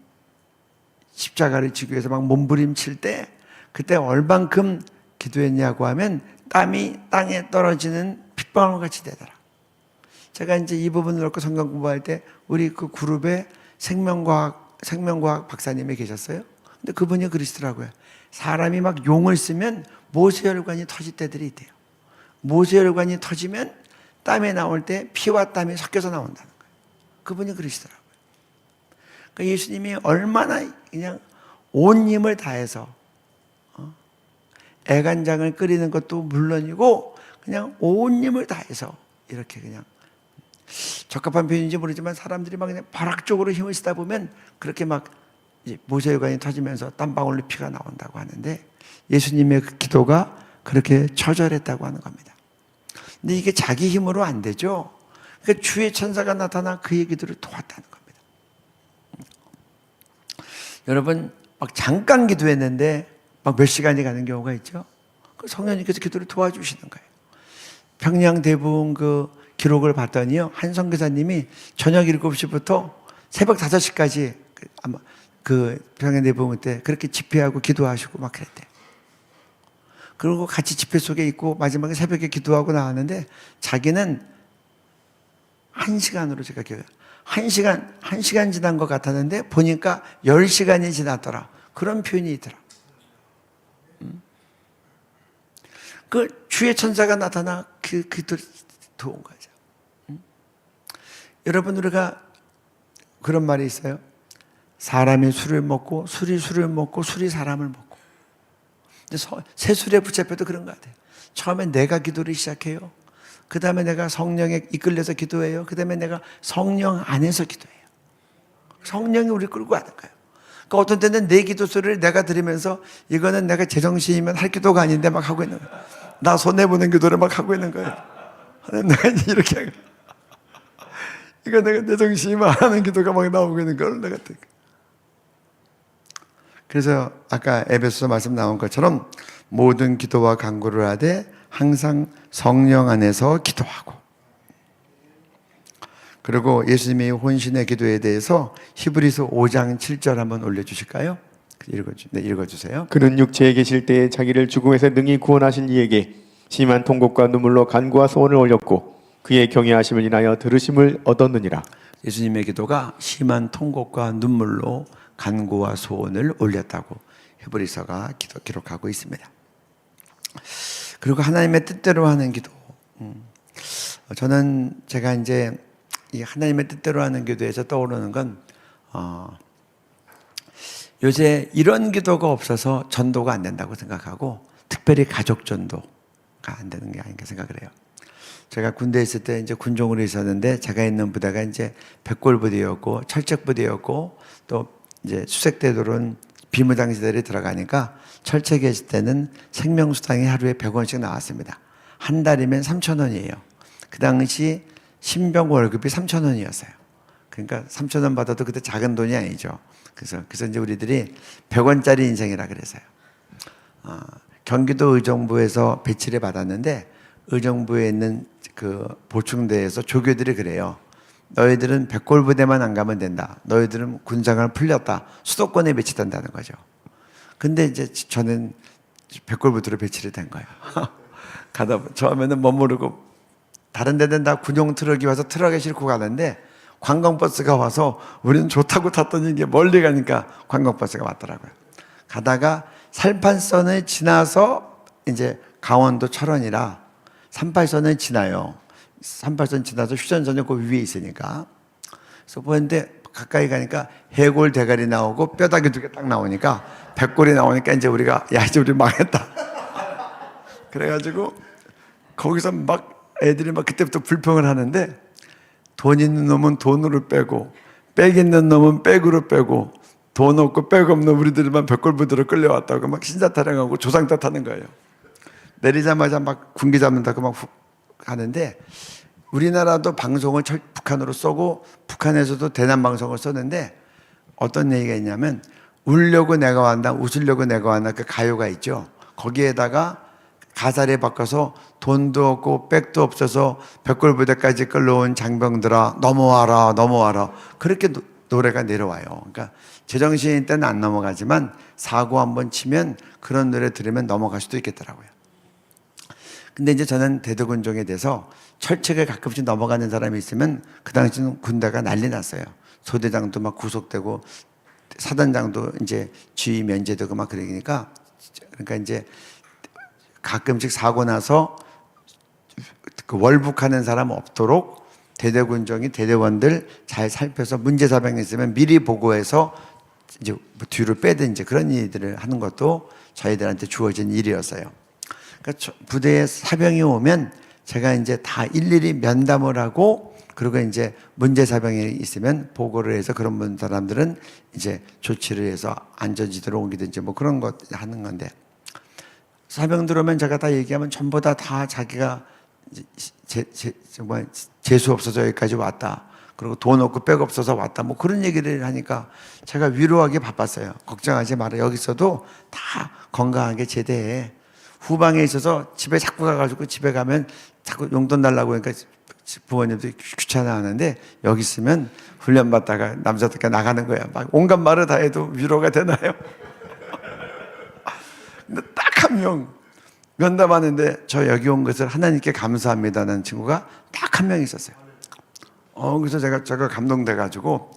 십자가를 지기 위해서 막 몸부림칠 때 그때 얼만큼 기도했냐고 하면 땀이 땅에 떨어지는 핏방울 같이 되더라. 제가 이제 이 부분을 놓고 성경 공부할 때 우리 그 그룹에 생명과학 박사님이 계셨어요. 근데 그분이 그러시더라고요. 사람이 막 용을 쓰면 모세혈관이 터질 때들이 있대요. 모세혈관이 터지면 땀이 나올 때 피와 땀이 섞여서 나온다는 거예요. 그분이 그러시더라고요. 그러니까 예수님이 얼마나 그냥 온 힘을 다해서 애간장을 끓이는 것도 물론이고 그냥 온 힘을 다해서 이렇게 그냥 적합한 표현인지 모르지만 사람들이 막 그냥 발악적으로 힘을 쓰다 보면 그렇게 막 모세혈관이 터지면서 땀방울로 피가 나온다고 하는데 예수님의 그 기도가 그렇게 처절했다고 하는 겁니다. 근데 이게 자기 힘으로 안 되죠. 그러니까 주의 천사가 나타나 그의 기도를 도왔다는 겁니다. 여러분 막 잠깐 기도했는데 막 몇 시간이 가는 경우가 있죠. 그 성령님께서 기도를 도와주시는 거예요. 평양 대부흥 그 기록을 봤더니요, 한 선교사님이 저녁 7시부터 새벽 5시까지 아마 그 평양 대부흥 때 그렇게 집회하고 기도하시고 막 그랬대요. 그리고 같이 집회 속에 있고 마지막에 새벽에 기도하고 나왔는데 자기는 1시간으로 제가 기억해요. 1시간 지난 것 같았는데 보니까 10시간이 지났더라. 그런 표현이 있더라. 그 주의 천사가 나타나 그 기도를 도운 거죠. 여러분 우리가 그런 말이 있어요. 사람이 술을 먹고 술이 술을 먹고 술이 사람을 먹고. 새술에 붙잡혀도 그런 것 같아요. 처음에 내가 기도를 시작해요. 그 다음에 내가 성령에 이끌려서 기도해요. 그 다음에 내가 성령 안에서 기도해요. 성령이 우리 끌고 가는 거예요. 그러니까 어떤 때는 내 기도 소리를 내가 들으면서 이거는 내가 제정신이면 할 기도가 아닌데 막 하고 있는 거예요. 나 손해보는 기도를 막 하고 있는 거예요. 내가 이렇게 하고. 이거 내가 내 정신이면 하는 기도가 막 나오고 있는 걸 내가 듣고. 그래서 아까 에베소서 말씀 나온 것처럼 모든 기도와 간구를 하되 항상 성령 안에서 기도하고. 그리고 예수님의 혼신의 기도에 대해서 히브리서 5장 7절 한번 올려주실까요? 읽어주세요. 그는 육체에 계실 때에 자기를 죽음에서 능히 구원하신 이에게 심한 통곡과 눈물로 간구와 소원을 올렸고 그의 경외하심을 인하여 들으심을 얻었느니라. 예수님의 기도가 심한 통곡과 눈물로 간구와 소원을 올렸다고 히브리서가 기록하고 있습니다. 그리고 하나님의 뜻대로 하는 기도. 저는 제가 이제 이 하나님의 뜻대로 하는 기도에서 떠오르는 건 요새 이런 기도가 없어서 전도가 안 된다고 생각하고 특별히 가족 전도가 안 되는 게 아닌가 생각을 해요. 제가 군대에 있을 때 이제 군종으로 있었는데 제가 있는 부대가 이제 백골부대였고 철책부대였고 또 이제 수색대들은 비무장지대에 들어가니까 철책에 있을 때는 생명수당이 하루에 100원씩 나왔습니다. 한 달이면 3,000원이에요. 그 당시 신병 월급이 3,000원이었어요. 그러니까 3,000원 받아도 그때 작은 돈이 아니죠. 그래서 이제 우리들이 100원짜리 인생이라 그래서요. 경기도 의정부에서 배치를 받았는데 의정부에 있는 그 보충대에서 조교들이 그래요. 너희들은 백골부대만 안 가면 된다. 너희들은 군장을 풀렸다. 수도권에 배치된다는 거죠. 근데 이제 저는 백골부대로 배치를 된 거예요. 처음에는 머무르고 다른 데는 다 군용 트럭이 와서 트럭에 싣고 가는데 관광버스가 와서 우리는 좋다고 탔더니 이게 멀리 가니까 관광버스가 왔더라고요. 가다가 살판선을 지나서 이제 강원도 철원이라 38선을 지나요. 38선 지나서 휴전선이 그 위에 있으니까. 그래서 보는데 가까이 가니까 해골 대가리 나오고 뼈다귀 2개 딱 나오니까 백골이 나오니까 이제 우리가 야 이제 우리 망했다. 그래가지고 거기서 막 애들이 막 그때부터 불평을 하는데 돈 있는 놈은 돈으로 빼고 백 있는 놈은 백으로 빼고 돈 없고 백 없는 우리들만 벽골부대로 끌려왔다고 막 신사 타령하고 조상 탓하는 거예요. 내리자마자 막 군기 잡는다고 막 하는데 우리나라도 방송을 북한으로 쏘고 북한에서도 대남 방송을 쏘는데 어떤 얘기가 있냐면 울려고 내가 왔나 웃으려고 내가 왔나 그 가요가 있죠. 거기에다가 가사를 바꿔서 돈도 없고 백도 없어서 벽골부대까지 끌러온 장병들아 넘어와라 넘어와라 그렇게 노래가 내려와요. 그러니까 제정신일 때는 안 넘어가지만 사고 한번 치면 그런 노래 들으면 넘어갈 수도 있겠더라고요. 근데 이제 저는 대도군종에 대해서 철책에 가끔씩 넘어가는 사람이 있으면 그 당시는 군대가 난리 났어요. 소대장도 막 구속되고 사단장도 이제 지휘 면제되고 막 그러니까 이제 가끔씩 사고 나서 그 월북하는 사람 없도록 대대군종이 대대원들 잘 살펴서 문제사병이 있으면 미리 보고해서 이제 뒤로 빼든지 그런 일들을 하는 것도 저희들한테 주어진 일이었어요. 그러니까 부대에 사병이 오면 제가 이제 다 일일이 면담을 하고 그리고 이제 문제사병이 있으면 보고를 해서 그런 사람들은 이제 조치를 해서 안전지대로 옮기든지 뭐 그런 것 하는 건데 사병들 오면 제가 다 얘기하면 전부 다 자기가 정말 재수 없어서 여기까지 왔다. 그리고 돈 없고 백 없어서 왔다. 뭐 그런 얘기를 하니까 제가 위로하기 바빴어요. 걱정하지 마라. 여기서도 다 건강하게 제대해. 후방에 있어서 집에 자꾸 가가지고 집에 가면 자꾸 용돈 달라고 하니까 부모님들이 귀찮아하는데 여기 있으면 훈련 받다가 남자답게 나가는 거야. 막 온갖 말을 다 해도 위로가 되나요? 근데 딱 한 명 면담하는데 저 여기 온 것을 하나님께 감사합니다는 친구가 딱 한 명 있었어요. 그래서 제가 감동돼가지고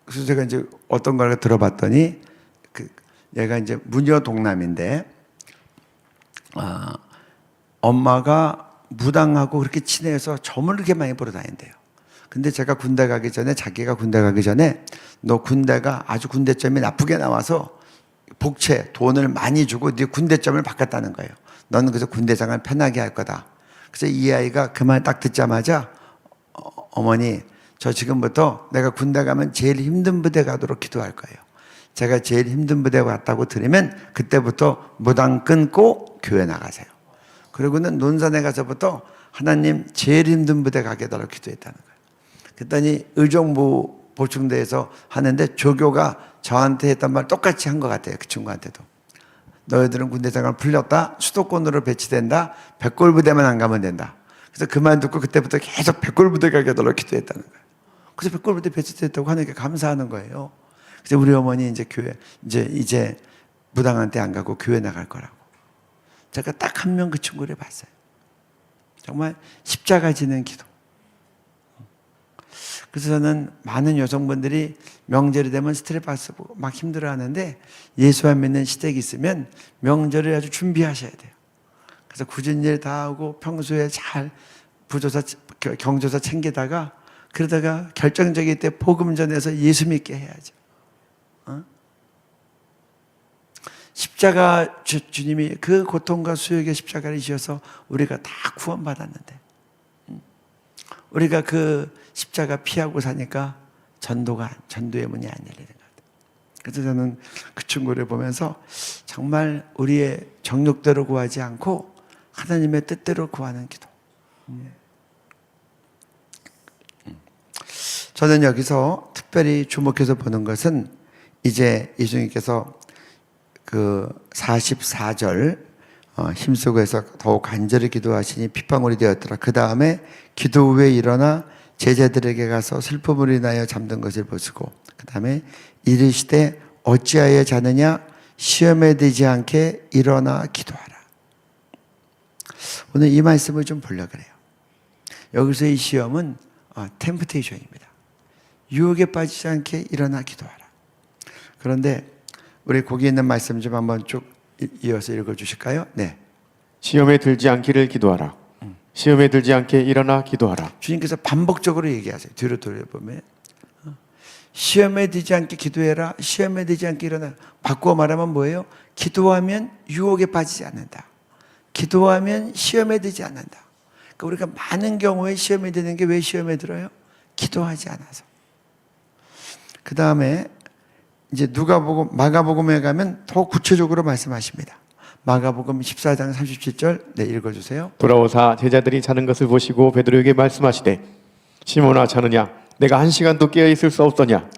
그래서 제가 이제 어떤 걸 들어봤더니 얘가 이제 무녀 동남인데 엄마가 무당하고 그렇게 친해서 점을 그렇게 많이 보러 다닌대요. 근데 제가 군대 가기 전에 자기가 군대 가기 전에 너 군대가 아주 군대점이 나쁘게 나와서 복채 돈을 많이 주고 네 군대점을 바꿨다는 거예요. 너는 그래서 군대장을 편하게 할 거다. 그래서 이 아이가 그 말 딱 듣자마자 어머니 저 지금부터 내가 군대 가면 제일 힘든 부대 가도록 기도할 거예요. 제가 제일 힘든 부대 왔다고 들으면 그때부터 무당 끊고 교회 나가세요. 그리고는 논산에 가서부터 하나님 제일 힘든 부대 가게 해달라고 기도했다는 거예요. 그랬더니 의정부 보충대에서 하는데 조교가 저한테 했던 말 똑같이 한 것 같아요. 그 친구한테도. 너희들은 군대생활 풀렸다. 수도권으로 배치된다. 백골부대만 안 가면 된다. 그래서 그 말 듣고 그때부터 계속 백골부대 가게 해달라고 기도했다는 거예요. 그래서 백골부대 배치됐다고 하니까 감사하는 거예요. 그래서 우리 어머니 이제 교회 이제 무당한테 안 가고 교회 나갈 거라고. 제가 딱 한 명 그 친구를 봤어요. 정말 십자가 지는 기도. 그래서 저는 많은 여성분들이 명절이 되면 스트레스 받고 막 힘들어하는데 예수 안 믿는 시댁이 있으면 명절을 아주 준비하셔야 돼요. 그래서 굳은 일 다 하고 평소에 잘 부조사 경조사 챙기다가 그러다가 결정적일 때 복음 전해서 예수 믿게 해야죠. 십자가 주님이 그 고통과 수욕의 십자가를 지어서 우리가 다 구원받았는데 우리가 그 십자가 피하고 사니까 전도의 문이 안 열리는 것 같아요. 그래서 저는 그 친구를 보면서 정말 우리의 정욕대로 구하지 않고 하나님의 뜻대로 구하는 기도. 저는 여기서 특별히 주목해서 보는 것은 이제 예수님께서 그 44절 힘쓰고 해서 더욱 간절히 기도하시니 핏방울이 되었더라. 그 다음에 기도 후에 일어나 제자들에게 가서 슬픔을 인하여 잠든 것을 보시고 그 다음에 이르시되 어찌하여 자느냐 시험에 들지 않게 일어나 기도하라. 오늘 이 말씀을 좀 보려고 그래요. 여기서 이 시험은 템프테이션입니다. 유혹에 빠지지 않게 일어나 기도하라. 그런데 우리 거기 있는 말씀 좀 한번 쭉 이어서 읽어주실까요? 네. 시험에 들지 않기를 기도하라. 시험에 들지 않게 일어나 기도하라. 주님께서 반복적으로 얘기하세요. 뒤로 돌려보면 시험에 들지 않게 기도해라. 시험에 들지 않게 일어나. 바꾸어 말하면 뭐예요? 기도하면 유혹에 빠지지 않는다. 기도하면 시험에 들지 않는다. 그러니까 우리가 많은 경우에 시험에 드는 게 왜 시험에 들어요? 기도하지 않아서. 그 다음에 이제 마가복음에 가면 더 구체적으로 말씀하십니다. 마가복음 14장 37절 네, 읽어주세요. 돌아오사 제자들이 자는 것을 보시고 베드로에게 말씀하시되 시몬아 자느냐 내가 1시간도 깨어 있을 수 없더냐.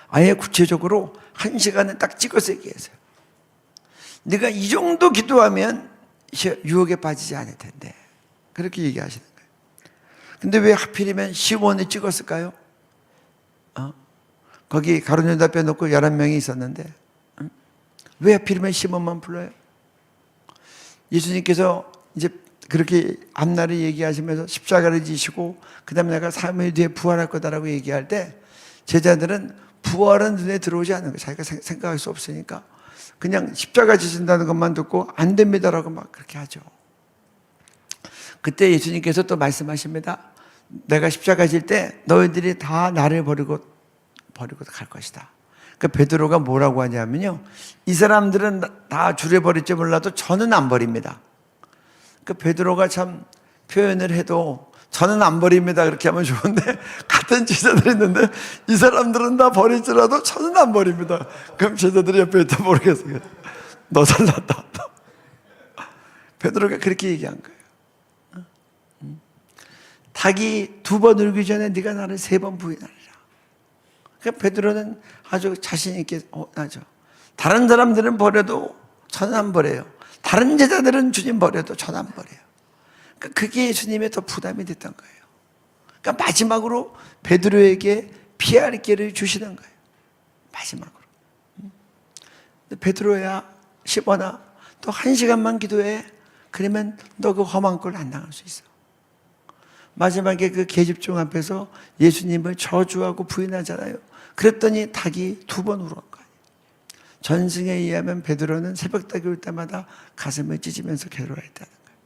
아예 구체적으로 1시간은 딱 찍어서 얘기했어요. 네가 이 정도 기도하면 유혹에 빠지지 않을 텐데 그렇게 얘기하시는 거예요. 근데 왜 하필이면 시몬을 찍었을까요? 거기 가룟 유다 빼놓고 11명이 있었는데 왜 하필이면 시몬만 불러요? 예수님께서 이제 그렇게 앞날을 얘기하시면서 십자가를 지시고 그 다음에 내가 3일 뒤에 부활할 거다라고 얘기할 때 제자들은 부활은 눈에 들어오지 않는 거예요. 자기가 생각할 수 없으니까 그냥 십자가 지신다는 것만 듣고 안 됩니다라고 막 그렇게 하죠. 그때 예수님께서 또 말씀하십니다. 내가 십자가 질 때 너희들이 다 나를 버리고 갈 것이다. 그러니까 베드로가 뭐라고 하냐면요. 이 사람들은 다 주를 버릴지 몰라도 저는 안 버립니다. 그러니까 베드로가 참 표현을 해도 저는 안 버립니다. 그렇게 하면 좋은데 같은 제자들이 있는데 이 사람들은 다 버릴지라도 저는 안 버립니다. 그럼 제자들이 옆에 있다 모르겠어요. 너 잘났다. 베드로가 그렇게 얘기한 거예요. 닭이 2번 울기 전에 네가 나를 3번 부인하리라. 그러니까 베드로는 아주 자신 있게 하죠. 다른 사람들은 버려도 저는 안 버려요. 다른 제자들은 주님 버려도 저는 안 버려요. 그러니까 그게 예수님의 더 부담이 됐던 거예요. 그러니까 마지막으로 베드로에게 피할 길을 주시는 거예요. 마지막으로. 베드로야, 시몬아, 너 1시간만 기도해. 그러면 너 그 험한 꼴 안 당할 수 있어. 마지막에 그 계집종 앞에서 예수님을 저주하고 부인하잖아요. 그랬더니 닭이 2번 울은 거예요. 전승에 의하면 베드로는 새벽닭이 올 때마다 가슴을 찢으면서 괴로워했다는 거예요.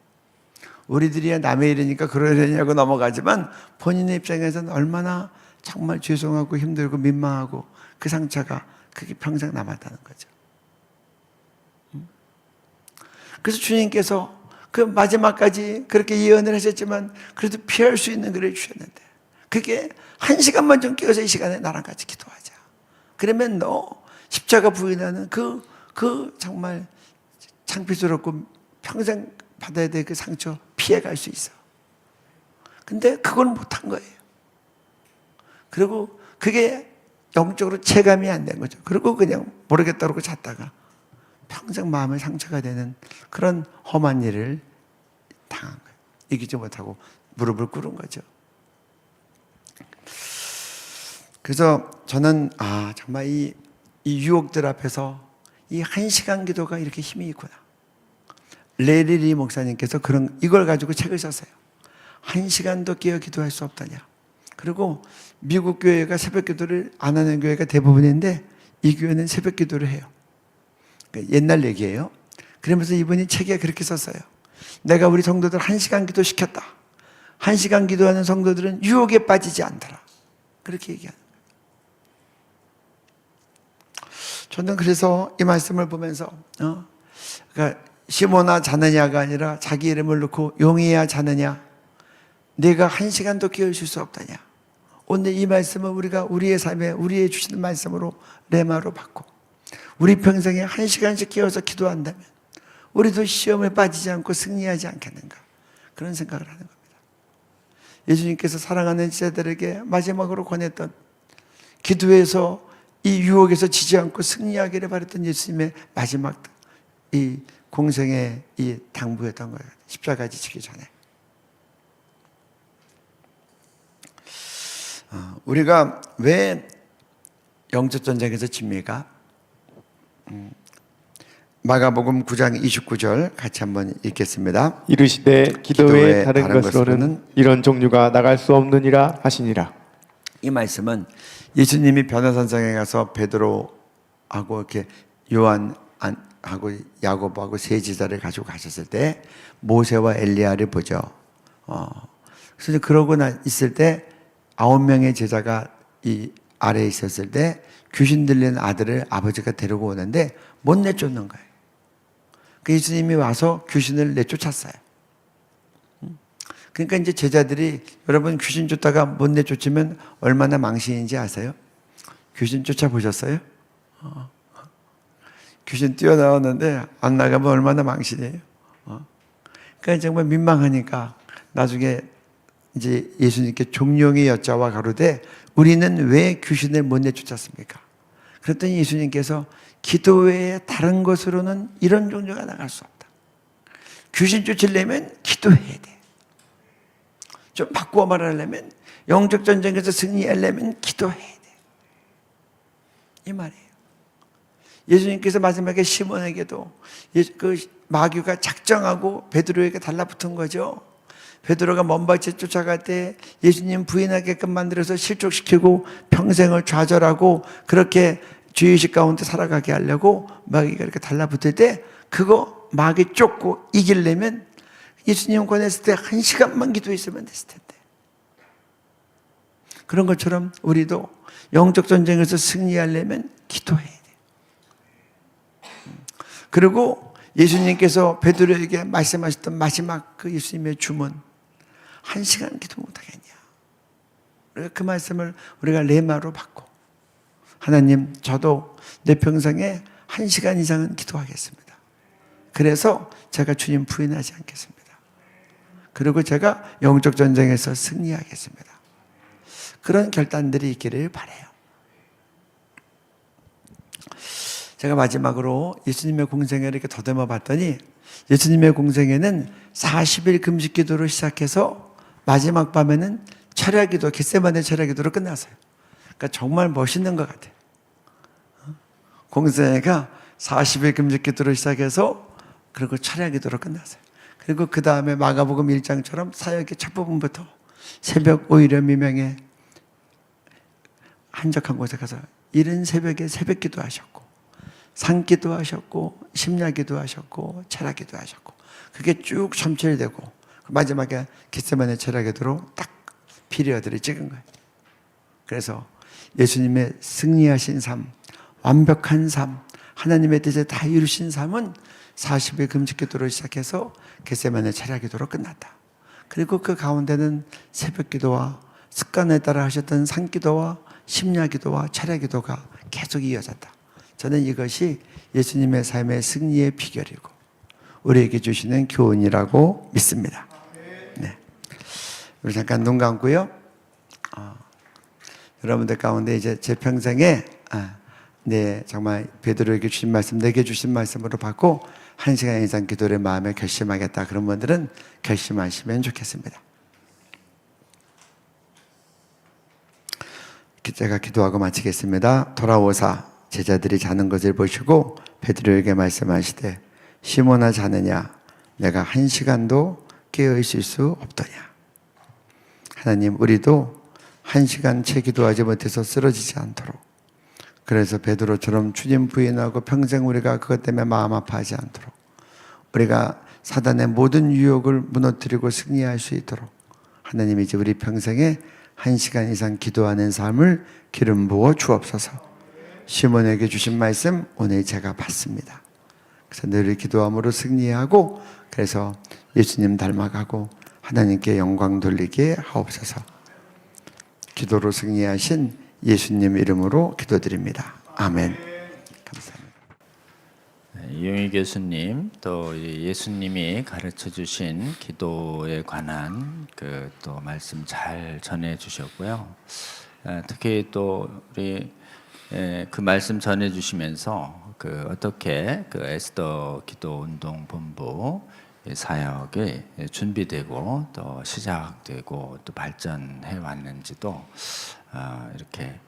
우리들이야 남의 일이니까 그러려냐고 넘어가지만 본인의 입장에서는 얼마나 정말 죄송하고 힘들고 민망하고 그 상처가 그게 평생 남았다는 거죠. 그래서 주님께서 그 마지막까지 그렇게 예언을 하셨지만 그래도 피할 수 있는 글을 주셨는데 그게 1시간만 좀 끼어서 이 시간에 나랑 같이 기도하자. 그러면 너 십자가 부인하는 그 정말 창피스럽고 평생 받아야 될 그 상처 피해갈 수 있어. 근데 그걸 못한 거예요. 그리고 그게 영적으로 체감이 안 된 거죠. 그리고 그냥 모르겠다 그러고 잤다가 평생 마음에 상처가 되는 그런 험한 일을 당한 거예요. 이기지 못하고 무릎을 꿇은 거죠. 그래서 저는 정말 이 유혹들 앞에서 이 1시간 기도가 이렇게 힘이 있구나. 레리리 목사님께서 이걸 가지고 책을 썼어요. 1시간도 깨어 기도할 수 없다냐. 그리고 미국 교회가 새벽 기도를 안 하는 교회가 대부분인데 이 교회는 새벽 기도를 해요. 옛날 얘기예요. 그러면서 이분이 책에 그렇게 썼어요. 내가 우리 성도들 1시간 기도 시켰다. 1시간 기도하는 성도들은 유혹에 빠지지 않더라. 그렇게 얘기하는 거예요. 저는 그래서 이 말씀을 보면서 그러니까 시몬아 자느냐가 아니라 자기 이름을 넣고 용이야 자느냐. 내가 1시간도 깨어있을 수 없다냐. 오늘 이 말씀은 우리가 우리의 삶에 우리의 주시는 말씀으로 레마로 받고 우리 평생에 1시간씩 깨어서 기도한다면 우리도 시험에 빠지지 않고 승리하지 않겠는가. 그런 생각을 하는 겁니다. 예수님께서 사랑하는 제자들에게 마지막으로 권했던 기도에서 이 유혹에서 지지 않고 승리하기를 바랬던 예수님의 마지막 이 공생의 이 당부였던 거예요. 십자가 지시기 전에. 우리가 왜 영적 전쟁에서 집니까? 마가복음 9장 29절 같이 한번 읽겠습니다. 이르시되 기도의 다른 것으로는 이런 종류가 나갈 수 없느니라 하시니라. 이 말씀은 예수님이 변화산상에 가서 베드로하고 이렇게 요한하고 야고보하고 세 제자를 가지고 가셨을 때 모세와 엘리야를 보죠. 그래서 그러고 있을 때 9명의 제자가 이 아래에 있었을 때 귀신 들린 아들을 아버지가 데리고 오는데 못 내쫓는 거예요. 그 예수님이 와서 귀신을 내쫓았어요. 그러니까 이제 제자들이 여러분 귀신 쫓다가 못 내쫓으면 얼마나 망신인지 아세요? 귀신 쫓아보셨어요? 귀신 뛰어나왔는데 안 나가면 얼마나 망신이에요. 그러니까 정말 민망하니까 나중에 이제 예수님께 종용이 여자와 가로되 우리는 왜 귀신을 못 내쫓았습니까? 그랬더니 예수님께서 기도 외에 다른 것으로는 이런 종교가 나갈 수 없다. 귀신 쫓으려면 기도해야 돼. 좀 바꾸어 말하려면 영적 전쟁에서 승리하려면 기도해야 돼. 이 말이에요. 예수님께서 마지막에 시몬에게도 그 마귀가 작정하고 베드로에게 달라붙은 거죠. 베드로가 먼발치 쫓아갈 때 예수님 부인하게끔 만들어서 실족시키고 평생을 좌절하고 그렇게 죄의식 가운데 살아가게 하려고 마귀가 이렇게 달라붙을 때 그거 마귀 쫓고 이기려면 예수님 권했을 때 1시간만 기도했으면 됐을 텐데. 그런 것처럼 우리도 영적 전쟁에서 승리하려면 기도해야 돼요. 그리고 예수님께서 베드로에게 말씀하셨던 마지막 그 예수님의 주문, 1시간 기도 못하겠냐. 그 말씀을 우리가 레마로 받고 하나님 저도 내 평생에 1시간 이상은 기도하겠습니다. 그래서 제가 주님 부인하지 않겠습니다. 그리고 제가 영적 전쟁에서 승리하겠습니다. 그런 결단들이 있기를 바라요. 제가 마지막으로 예수님의 공생애를 이렇게 더듬어 봤더니 예수님의 공생애는 40일 금식 기도로 시작해서 마지막 밤에는 철야기도, 겟세마네 철야기도로 끝났어요. 그러니까 정말 멋있는 것 같아요. 공생애가 40일 금식 기도로 시작해서 그리고 철야기도로 끝났어요. 그리고 그 다음에 마가복음 1장처럼 사역의 첫 부분부터 새벽 오히려 미명에 한적한 곳에 가서 이른 새벽에 새벽기도 하셨고 산기도 하셨고 심야기도 하셨고 철야기도 하셨고 그게 쭉 점철되고 마지막에 겟세마네 철야기도로 딱 피리어드를 찍은 거예요. 그래서 예수님의 승리하신 삶, 완벽한 삶, 하나님의 뜻에 다 이루신 삶은 40일 금식기도로 시작해서 겟세마네 철야기도로 끝났다. 그리고 그 가운데는 새벽기도와 습관에 따라 하셨던 산기도와 심야기도와 철야기도가 계속 이어졌다. 저는 이것이 예수님의 삶의 승리의 비결이고 우리에게 주시는 교훈이라고 믿습니다. 네. 우리 잠깐 눈 감고요. 여러분들 가운데 이제 제 평생에 네 정말 베드로에게 주신 말씀, 내게 주신 말씀으로 받고 1시간 이상 기도를 마음에 결심하겠다. 그런 분들은 결심하시면 좋겠습니다. 제가 기도하고 마치겠습니다. 돌아오사 제자들이 자는 것을 보시고 베드로에게 말씀하시되 시몬아 자느냐 내가 1시간도 깨어 있을 수 없더냐. 하나님 우리도 1시간 채 기도하지 못해서 쓰러지지 않도록 그래서 베드로처럼 주님 부인하고 평생 우리가 그것 때문에 마음 아파하지 않도록 우리가 사단의 모든 유혹을 무너뜨리고 승리할 수 있도록 하나님 이제 우리 평생에 1시간 이상 기도하는 삶을 기름 부어 주옵소서. 시몬에게 주신 말씀 오늘 제가 받습니다. 그래서 늘 기도함으로 승리하고 그래서 예수님 닮아가고 하나님께 영광 돌리게 하옵소서. 기도로 승리하신 예수님 이름으로 기도드립니다. 아멘. 감사합니다. 이용희 교수님 또 예수님이 가르쳐 주신 기도에 관한 그 또 말씀 잘 전해 주셨고요. 특히 또 우리 그 말씀 전해 주시면서 그 어떻게 그 에스더 기도 운동 본부 사역이 준비되고 또 시작되고 또 발전해 왔는지도 이렇게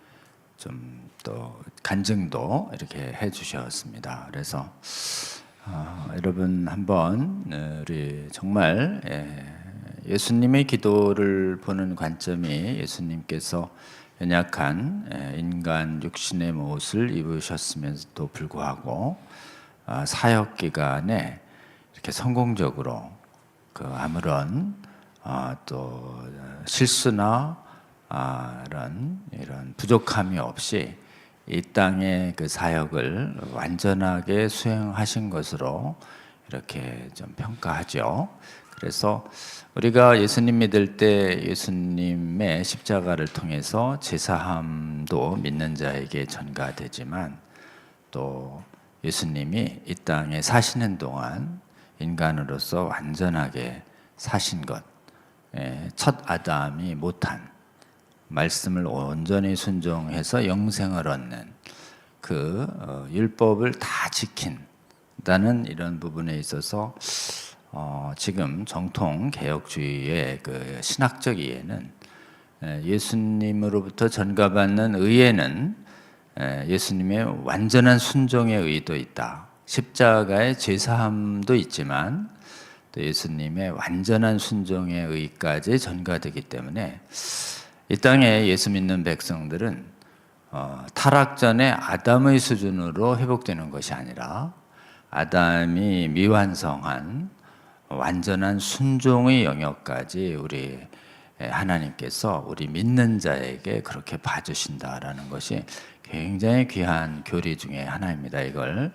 좀 또 간증도 이렇게 해 주셨습니다. 그래서 여러분 한번 우리 정말 예수님의 기도를 보는 관점이 예수님께서 연약한 인간 육신의 모습을 입으셨음에도 불구하고 사역 기간에 이렇게 성공적으로 그 아무런 또 실수나 이런 부족함이 없이 이 땅의 그 사역을 완전하게 수행하신 것으로 이렇게 좀 평가하죠. 그래서 우리가 예수님 믿을 때 예수님의 십자가를 통해서 제사함도 믿는 자에게 전가되지만 또 예수님이 이 땅에 사시는 동안 인간으로서 완전하게 사신 것, 첫 아담이 못한 말씀을 온전히 순종해서 영생을 얻는 그 율법을 다 지킨다는 이런 부분에 있어서 지금 정통 개혁주의의 그 신학적 이해는 예수님으로부터 전가받는 의에는 예수님의 완전한 순종의 의도 있다. 십자가의 제사함도 있지만 또 예수님의 완전한 순종의 의까지 전가되기 때문에 이 땅에 예수 믿는 백성들은 타락 전에 아담의 수준으로 회복되는 것이 아니라 아담이 미완성한 완전한 순종의 영역까지 우리 하나님께서 우리 믿는 자에게 그렇게 봐주신다라는 것이 굉장히 귀한 교리 중에 하나입니다. 이걸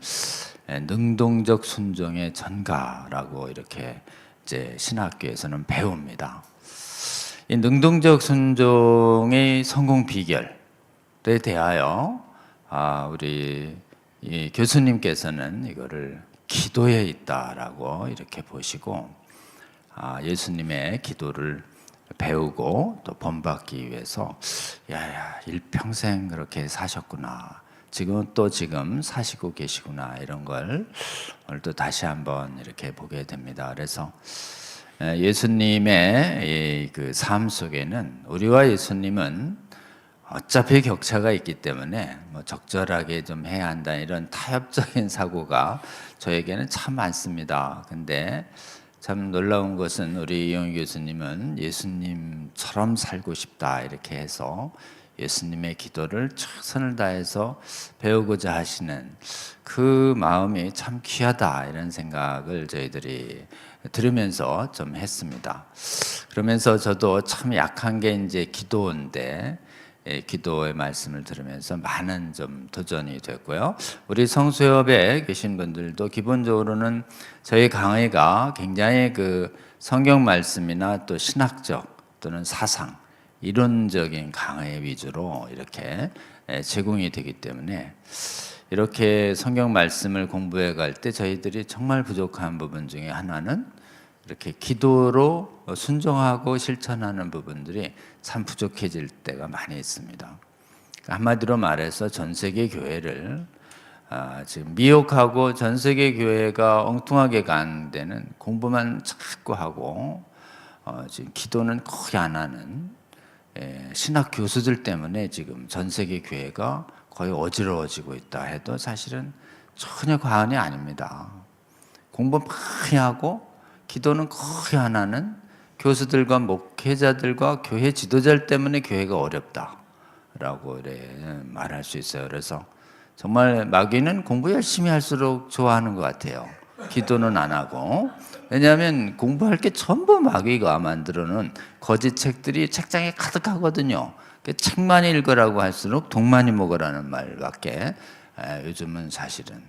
능동적 순종의 전가라고 이렇게 이제 신학교에서는 배웁니다. 이 능동적 순종의 성공 비결에 대하여 우리 이 교수님께서는 이거를 기도에 있다라고 이렇게 보시고 예수님의 기도를 배우고 또 본받기 위해서 일평생 그렇게 사셨구나. 지금 사시고 계시구나. 이런 걸 오늘 또 다시 한번 이렇게 보게 됩니다. 그래서 예수님의 그 삶 속에는 우리와 예수님은 어차피 격차가 있기 때문에 뭐 적절하게 좀 해야 한다 이런 타협적인 사고가 저에게는 참 많습니다. 근데 참 놀라운 것은 우리 이용희 교수님은 예수님처럼 살고 싶다 이렇게 해서 예수님의 기도를 최선을 다해서 배우고자 하시는 그 마음이 참 귀하다 이런 생각을 저희들이 들으면서 좀 했습니다. 그러면서 저도 참 약한 게 이제 기도인데 기도의 말씀을 들으면서 많은 좀 도전이 됐고요. 우리 성수협에 계신 분들도 기본적으로는 저희 강의가 굉장히 그 성경 말씀이나 또 신학적 또는 사상, 이론적인 강의 위주로 이렇게 제공이 되기 때문에 이렇게 성경 말씀을 공부해 갈 때 저희들이 정말 부족한 부분 중에 하나는 이렇게 기도로 순종하고 실천하는 부분들이 참 부족해질 때가 많이 있습니다. 한마디로 말해서 전 세계 교회를 지금 미혹하고 전 세계 교회가 엉뚱하게 간 데는 공부만 자꾸 하고 지금 기도는 거의 안 하는 신학 교수들 때문에 지금 전 세계 교회가 거의 어지러워지고 있다 해도 사실은 전혀 과언이 아닙니다. 공부 많이 하고 기도는 거의 안 하는 교수들과 목회자들과 교회 지도자들 때문에 교회가 어렵다라고 말할 수 있어요. 그래서 정말 마귀는 공부 열심히 할수록 좋아하는 것 같아요. 기도는 안 하고. 왜냐하면 공부할 게 전부 마귀가 만들어 놓은 거짓 책들이 책장에 가득하거든요. 책 많이 읽으라고 할수록 돈 많이 먹으라는 말밖에 요즘은 사실은.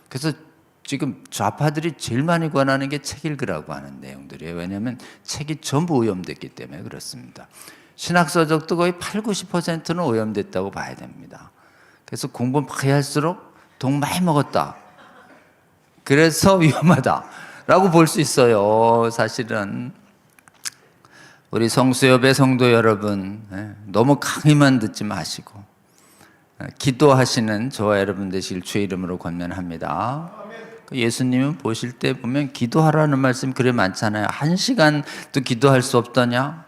그래서 지금 좌파들이 제일 많이 권하는 게 책 읽으라고 하는 내용들이에요. 왜냐하면 책이 전부 오염됐기 때문에 그렇습니다. 신학서적도 거의 80~90%는 오염됐다고 봐야 됩니다. 그래서 공부 많이 할수록 돈 많이 먹었다. 그래서 위험하다라고 볼 수 있어요. 사실은 우리 성수협의 성도 여러분 너무 강의만 듣지 마시고 기도하시는 저와 여러분 되실 주의 이름으로 권면합니다. 예수님은 보실 때 보면 기도하라는 말씀 그래 많잖아요. 1시간도 기도할 수 없더냐?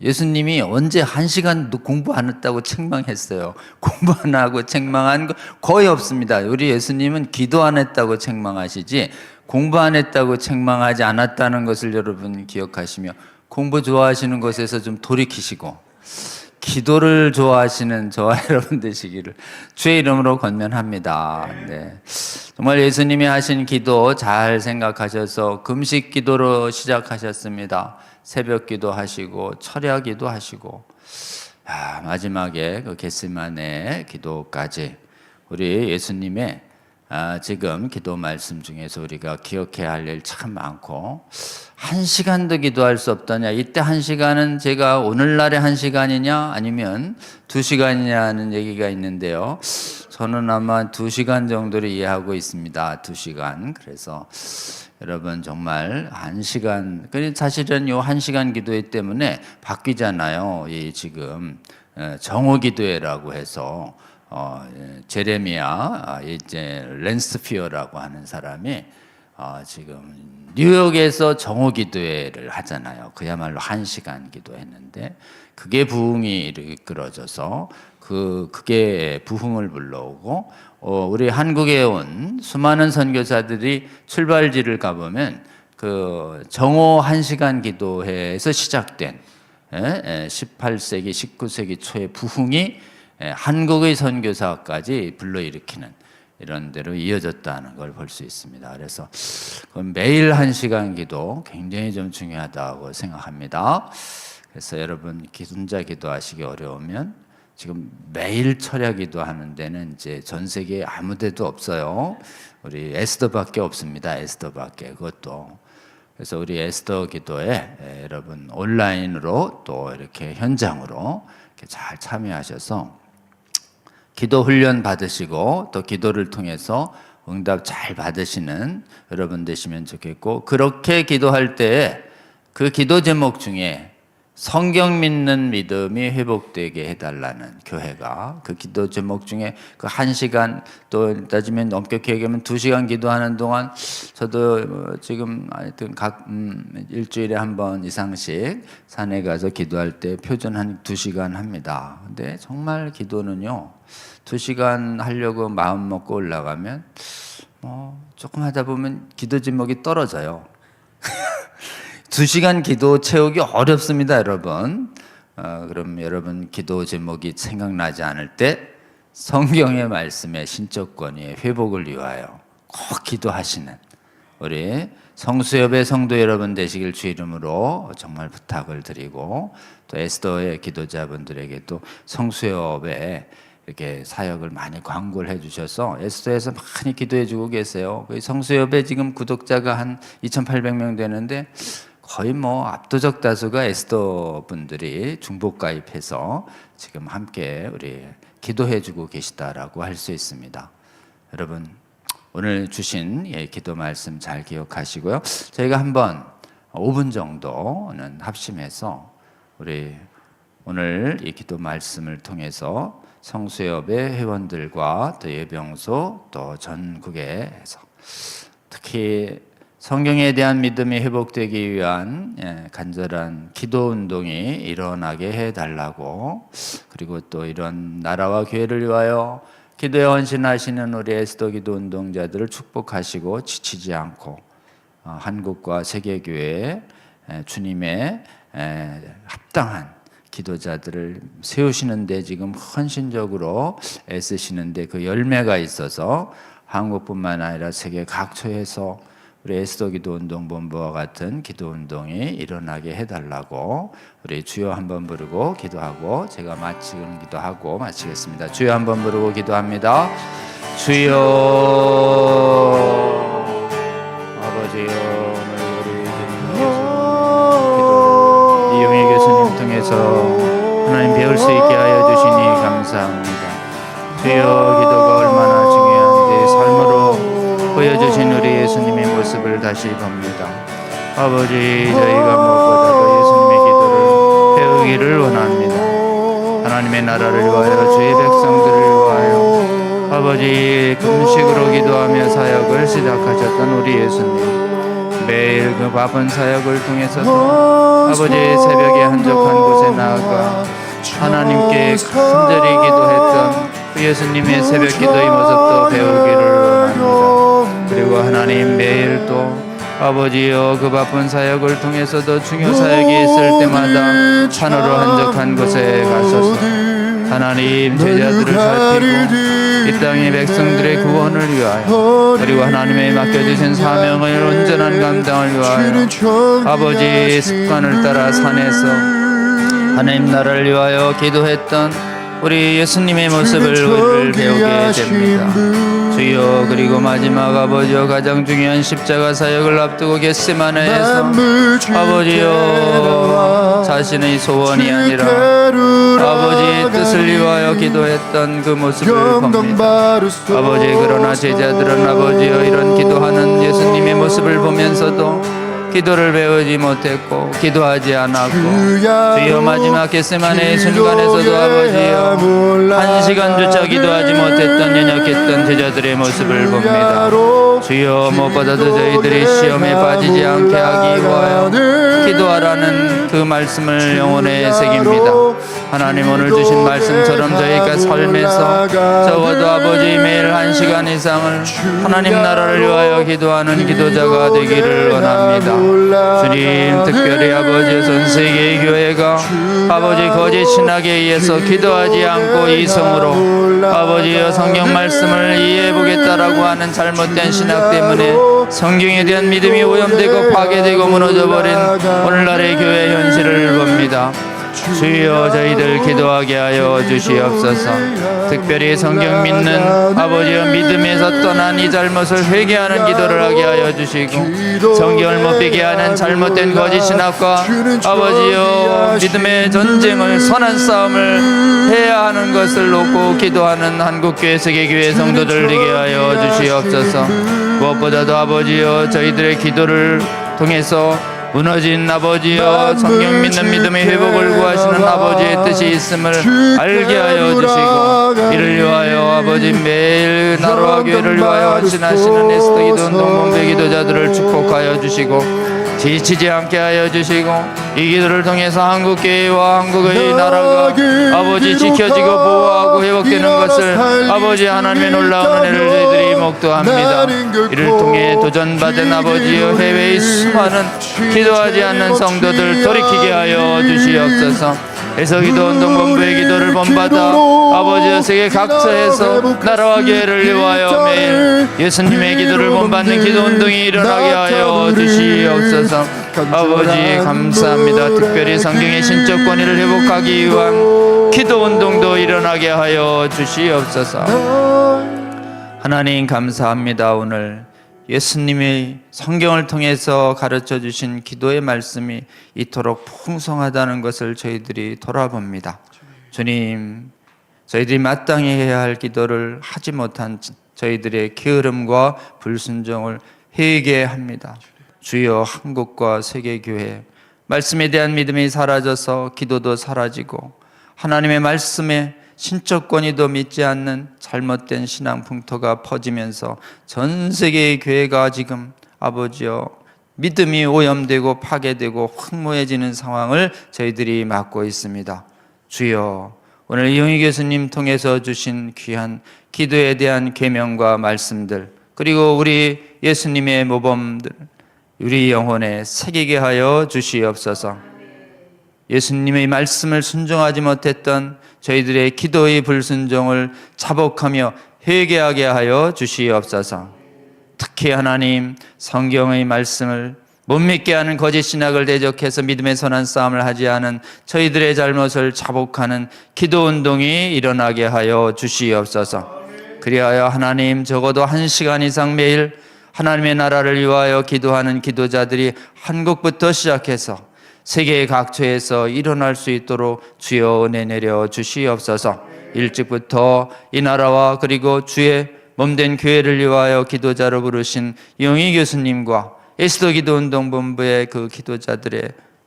예수님이 언제 1시간도 공부 안 했다고 책망했어요. 공부 안 하고 책망한 거 거의 없습니다. 우리 예수님은 기도 안 했다고 책망하시지 공부 안 했다고 책망하지 않았다는 것을 여러분 기억하시며 공부 좋아하시는 것에서 좀 돌이키시고 기도를 좋아하시는 저와 여러분 되시기를 주의 이름으로 권면합니다. 네. 정말 예수님이 하신 기도 잘 생각하셔서 금식 기도로 시작하셨습니다. 새벽 기도 하시고 철야 기도 하시고 마지막에 그 겟세마네 기도까지 우리 예수님의 지금 기도 말씀 중에서 우리가 기억해야 할 일 참 많고 1시간도 기도할 수 없다냐, 이때 1시간은 제가 오늘날의 1시간이냐 아니면 2시간이냐는 얘기가 있는데요, 저는 아마 2시간 정도를 이해하고 있습니다. 2시간. 그래서 여러분 정말 1시간, 사실은 요 1시간 기도회 때문에 바뀌잖아요. 이 지금 정오기도회라고 해서 제레미야 이제 랜스피어라고 하는 사람이 지금 뉴욕에서 정오기도회를 하잖아요. 그야말로 1시간 기도했는데 그게 부흥이 이끌어져서 그게 부흥을 불러오고 우리 한국에 온 수많은 선교사들이 출발지를 가보면 그 정오 1시간 기도회에서 시작된 18세기, 19세기 초의 부흥이 한국의 선교사까지 불러일으키는 이런 데로 이어졌다는 걸 볼 수 있습니다. 그래서 매일 1시간 기도 굉장히 좀 중요하다고 생각합니다. 그래서 여러분 혼자 기도하시기 어려우면 지금 매일 철야 기도하는 데는 이제 전 세계에 아무 데도 없어요. 우리 에스더밖에 없습니다. 에스더밖에. 그것도. 그래서 우리 에스더 기도에 여러분 온라인으로 또 이렇게 현장으로 이렇게 잘 참여하셔서 기도 훈련 받으시고 또 기도를 통해서 응답 잘 받으시는 여러분 되시면 좋겠고, 그렇게 기도할 때 그 기도 제목 중에 성경 믿는 믿음이 회복되게 해달라는 교회가 그 기도 제목 중에 그 1시간, 또 따지면 엄격히 얘기하면 2시간 기도하는 동안 저도 지금 하여튼 각 일주일에 한 번 이상씩 산에 가서 기도할 때 표준 한 2시간 합니다. 근데 정말 기도는요 2시간 하려고 마음 먹고 올라가면 조금 하다 보면 기도 제목이 떨어져요. 2시간 기도 채우기 어렵습니다, 여러분. 그럼 여러분 기도 제목이 생각나지 않을 때 성경의 말씀의 신적 권위의 회복을 위하여 꼭 기도하시는 우리 성수협의 성도 여러분 되시길 주 이름으로 정말 부탁을 드리고, 또 에스더의 기도자분들에게 또 성수협에 이렇게 사역을 많이 광고를 해주셔서 에스더에서 많이 기도해주고 계세요. 성수협에 지금 구독자가 한 2,800명 되는데 거의 압도적 다수가 에스더 분들이 중복 가입해서 지금 함께 우리 기도해주고 계시다라고 할 수 있습니다. 여러분 오늘 주신 기도 말씀 잘 기억하시고요. 저희가 한번 5분 정도는 합심해서 우리 오늘 이 기도 말씀을 통해서 성수협의 회원들과 또 예병소 또 전국에서 특히 성경에 대한 믿음이 회복되기 위한 간절한 기도 운동이 일어나게 해달라고, 그리고 또 이런 나라와 교회를 위하여 기도에 헌신하시는 우리 에스더 기도 운동자들을 축복하시고 지치지 않고 한국과 세계교회에 주님의 합당한 기도자들을 세우시는데 지금 헌신적으로 애쓰시는데 그 열매가 있어서 한국뿐만 아니라 세계 각처에서 우리 에스더 기도 운동 본부와 같은 기도 운동이 일어나게 해달라고 우리 주여 한번 부르고 기도하고 제가 마치는 기도하고 마치겠습니다. 주여 한번 부르고 기도합니다. 주여 아버지여, 우리 기도를 이용희 교수님 통해서 하나님 배울 수 있게 하여 주시니 감사합니다. 주여 기도가 얼마나 중요한지 삶으로 보여주신 우리 예수님의 모습을 다시 봅니다. 아버지, 저희가 무엇보다도 예수님의 기도를 배우기를 원합니다. 하나님의 나라를 위하여, 주의 백성들을 위하여 아버지 금식으로 기도하며 사역을 시작하셨던 우리 예수님, 매일 그 바쁜 사역을 통해서도 아버지 새벽에 한적한 곳에 나아가 하나님께 간절히 기도했던 그 예수님의 새벽 기도의 모습도 배우기를 원합니다. 그리고 하나님 매일 또 아버지여 그 바쁜 사역을 통해서도 중요 사역이 있을 때마다 산으로 한적한 곳에 가셔서 하나님 제자들을 살피고 이 땅의 백성들의 구원을 위하여, 그리고 하나님의 맡겨주신 사명을 온전한 감당을 위하여 아버지 습관을 따라 산에서 하나님 나라를 위하여 기도했던 우리 예수님의 모습을 우리를 배우게 됩니다. 주여 그리고 마지막 아버지여 가장 중요한 십자가 사역을 앞두고 겟세마네에서 아버지여 자신의 소원이 아니라 아버지의 뜻을 위하여 기도했던 그 모습을 봅니다. 아버지 그러나 제자들은 아버지여 이런 기도하는 예수님의 모습을 보면서도 기도를 배우지 못했고 기도하지 않았고 주여 마지막 겟세마네의 순간에서도 아버지여 한 시간조차 기도하지 못했던 연약했던 제자들의 모습을 봅니다. 주여 무엇보다도 저희들이 시험에 빠지지 않게 하기 위하여 기도하라는 그 말씀을 영혼에 새깁니다. 하나님 오늘 주신 말씀처럼 저희가 삶에서 적어도 아버지 매일 1시간 이상을 하나님 나라를 위하여 기도하는 기도자가 되기를 원합니다. 주님 특별히 아버지 전 세계의 교회가 아버지 거짓 신학에 의해서 기도하지 않고 이성으로 아버지여 성경 말씀을 이해해보겠다라고 하는 잘못된 신학 때문에 성경에 대한 믿음이 오염되고 파괴되고 무너져버린 오늘날의 교회 현실을 봅니다. 주여 저희들 기도하게 하여 주시옵소서. 특별히 성경 믿는 아버지여 믿음에서 떠난 이 잘못을 회개하는 기도를 하게 하여 주시고 성경을 못 비게 하는 잘못된 거짓 신학과 아버지여 믿음의 전쟁을 선한 싸움을 해야 하는 것을 놓고 기도하는 한국교회 세계교회 성도들 되게 하여 주시옵소서. 무엇보다도 아버지여 저희들의 기도를 통해서 무너진 아버지여 성경 믿는 믿음의 회복을 구하시는 아버지의 뜻이 있음을 알게 하여 주시고 이를 위하여 아버지 매일 나로와 교회를 위하여 헌신하시는 에스더 기도 운동 본부의 기도자들을 축복하여 주시고 지치지 않게 하여 주시고 이 기도를 통해서 한국교회와 한국의 나라가 아버지 지켜지고 보호하고 회복되는 것을 아버지 하나님의 놀라운 은혜를 저희들이 목도합니다. 이를 통해 도전받은 아버지여 해외의 수많은 기도하지 않는 성도들 돌이키게 하여 주시옵소서. 에서기도 운동본부의 기도를 본받아 아버지여 세계 각처에서 나라와 교회를 위하여 매일 예수님의 기도를 본받는 기도 운동이 일어나게 하여 주시옵소서. 아버지 감사합니다. 특별히 성경의 신적 권위를 회복하기 위한 기도 운동도 일어나게 하여 주시옵소서. 하나님 감사합니다. 오늘 예수님이 성경을 통해서 가르쳐 주신 기도의 말씀이 이토록 풍성하다는 것을 저희들이 돌아봅니다. 주님, 저희들이 마땅히 해야 할 기도를 하지 못한 저희들의 게으름과 불순종을 회개합니다. 주여 한국과 세계교회 말씀에 대한 믿음이 사라져서 기도도 사라지고 하나님의 말씀에 신적 권위도 믿지 않는 잘못된 신앙 풍토가 퍼지면서 전 세계의 교회가 지금 아버지여 믿음이 오염되고 파괴되고 황무해지는 상황을 저희들이 맞고 있습니다. 주여 오늘 이용희 교수님 통해서 주신 귀한 기도에 대한 계명과 말씀들 그리고 우리 예수님의 모범들 우리 영혼에 새기게 하여 주시옵소서. 예수님의 말씀을 순종하지 못했던 저희들의 기도의 불순종을 자복하며 회개하게 하여 주시옵소서. 특히 하나님 성경의 말씀을 못 믿게 하는 거짓 신학을 대적해서 믿음의 선한 싸움을 하지 않은 저희들의 잘못을 자복하는 기도 운동이 일어나게 하여 주시옵소서. 그리하여 하나님 적어도 1시간 이상 매일 하나님의 나라를 위하여 기도하는 기도자들이 한국부터 시작해서 세계 각처에서 일어날 수 있도록 주여 은혜 내려 주시옵소서. 일찍부터 이 나라와 그리고 주의 몸된 교회를 위하여 기도자로 부르신 이용희 교수님과 에스더 기도 운동 본부의 그 기도자들의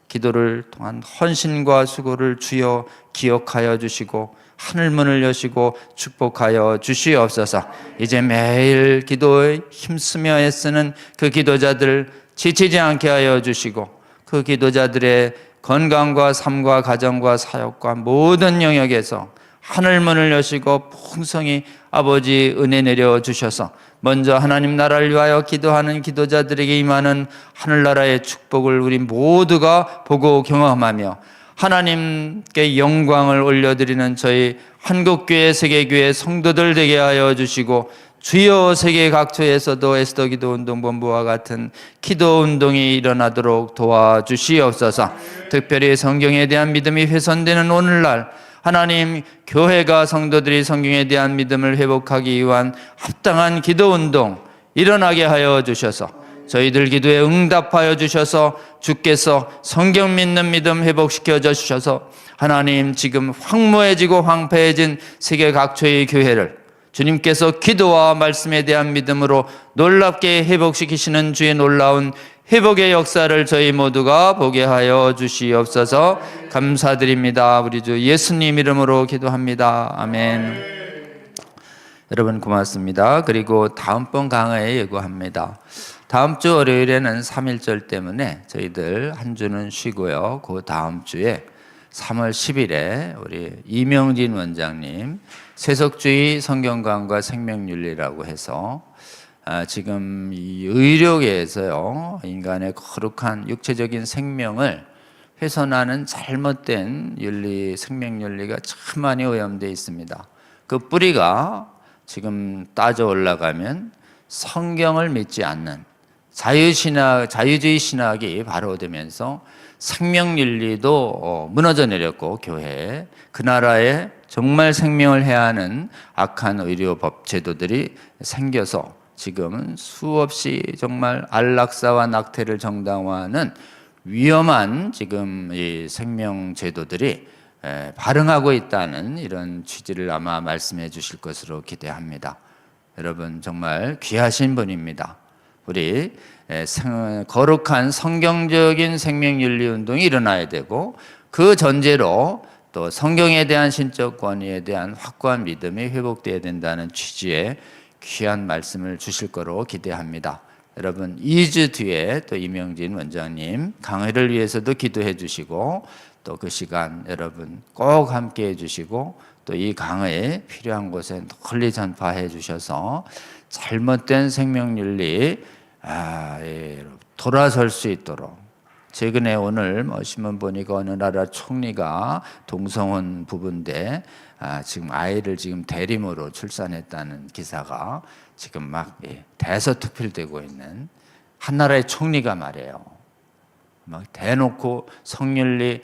기도를 통한 헌신과 수고를 주여 기억하여 주시고 하늘문을 여시고 축복하여 주시옵소서. 이제 매일 기도에 힘쓰며 애쓰는 그 기도자들 지치지 않게 하여 주시고 그 기도자들의 건강과 삶과 가정과 사역과 모든 영역에서 하늘문을 여시고 풍성히 아버지 은혜 내려 주셔서 먼저 하나님 나라를 위하여 기도하는 기도자들에게 임하는 하늘나라의 축복을 우리 모두가 보고 경험하며 하나님께 영광을 올려드리는 저희 한국교회 세계교회 성도들 되게 하여 주시고 주여 세계 각처에서도 에스더 기도 운동 본부와 같은 기도 운동이 일어나도록 도와주시옵소서. 특별히 성경에 대한 믿음이 훼손되는 오늘날 하나님, 교회가 성도들이 성경에 대한 믿음을 회복하기 위한 합당한 기도 운동 일어나게 하여 주셔서 저희들 기도에 응답하여 주셔서 주께서 성경 믿는 믿음 회복시켜 주셔서 하나님, 지금 황무해지고 황폐해진 세계 각처의 교회를 주님께서 기도와 말씀에 대한 믿음으로 놀랍게 회복시키시는 주의 놀라운 회복의 역사를 저희 모두가 보게 하여 주시옵소서. 감사드립니다. 우리 주 예수님 이름으로 기도합니다. 아멘. 여러분 고맙습니다. 그리고 다음번 강의에 예고합니다. 다음 주 월요일에는 3.1절 때문에 저희들 한 주는 쉬고요. 그 다음 주에 3월 10일에 우리 이명진 원장님 세속주의 성경관과 생명윤리라고 해서 지금 이 의료계에서요, 인간의 거룩한 육체적인 생명을 훼손하는 잘못된 윤리, 생명윤리가 참 많이 오염되어 있습니다. 그 뿌리가 지금 따져 올라가면 성경을 믿지 않는 자유주의 신학이 바로 되면서 생명윤리도 무너져 내렸고, 교회에 그 나라에 정말 생명을 해야 하는 악한 의료법 제도들이 생겨서 지금은 수없이 정말 안락사와 낙태를 정당화하는 위험한 지금 이 생명 제도들이 발흥하고 있다는 이런 취지를 아마 말씀해 주실 것으로 기대합니다. 여러분 정말 귀하신 분입니다. 우리 거룩한 성경적인 생명윤리 운동이 일어나야 되고, 그 전제로 또 성경에 대한 신적 권위에 대한 확고한 믿음이 회복되어야 된다는 취지의 귀한 말씀을 주실 거로 기대합니다. 여러분 2주 뒤에 또 이명진 원장님 강의를 위해서도 기도해 주시고, 또 그 시간 여러분 꼭 함께 해 주시고, 또 이 강의에 필요한 곳에 널리 전파해 주셔서 잘못된 생명윤리 돌아설 수 있도록. 최근에 오늘 신문 보니까 어느 나라 총리가 동성혼 부부인데 지금 아이를 지금 대림으로 출산했다는 기사가 지금 막 대서특필되고 있는 한 나라의 총리가 말이에요. 막 대놓고 성윤리,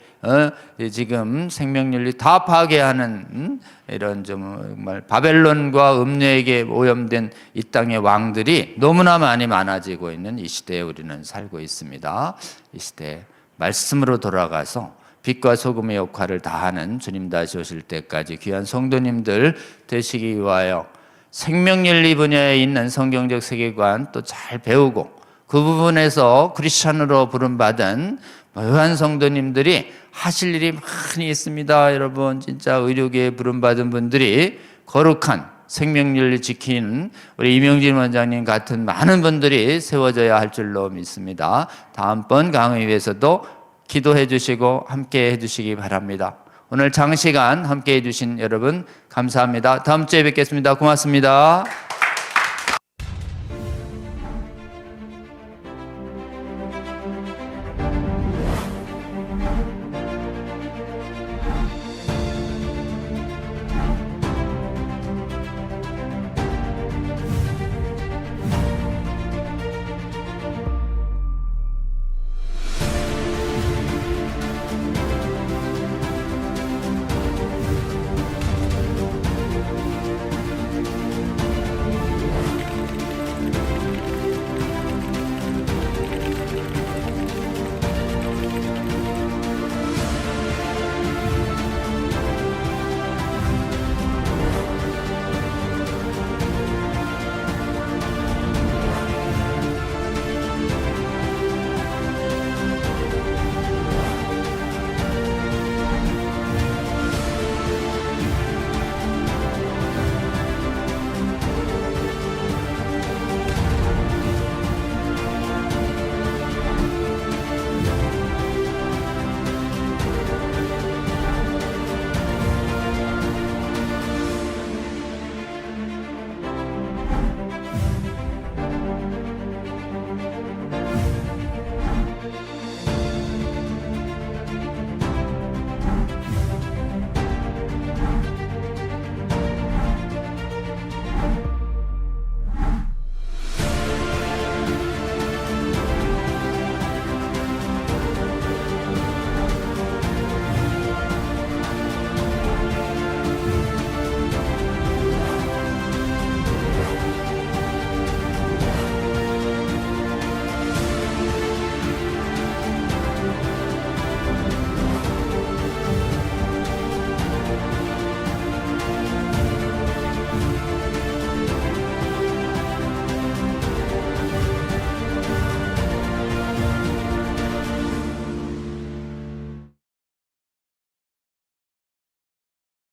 지금 생명윤리 다 파괴하는 이런 정말 바벨론과 음녀에게 오염된 이 땅의 왕들이 너무나 많이 많아지고 있는 이 시대에 우리는 살고 있습니다. 이 시대에 말씀으로 돌아가서 빛과 소금의 역할을 다하는 주님 다시 오실 때까지 귀한 성도님들 되시기 위하여 생명윤리 분야에 있는 성경적 세계관 또 잘 배우고, 그 부분에서 크리스찬으로 부름받은 묘한 성도님들이 하실 일이 많이 있습니다. 여러분 진짜 의료계에 부름받은 분들이 거룩한 생명윤리 지키는 우리 이명진 원장님 같은 많은 분들이 세워져야 할 줄로 믿습니다. 다음번 강의 위해서도 기도해 주시고 함께 해 주시기 바랍니다. 오늘 장시간 함께 해 주신 여러분 감사합니다. 다음 주에 뵙겠습니다. 고맙습니다.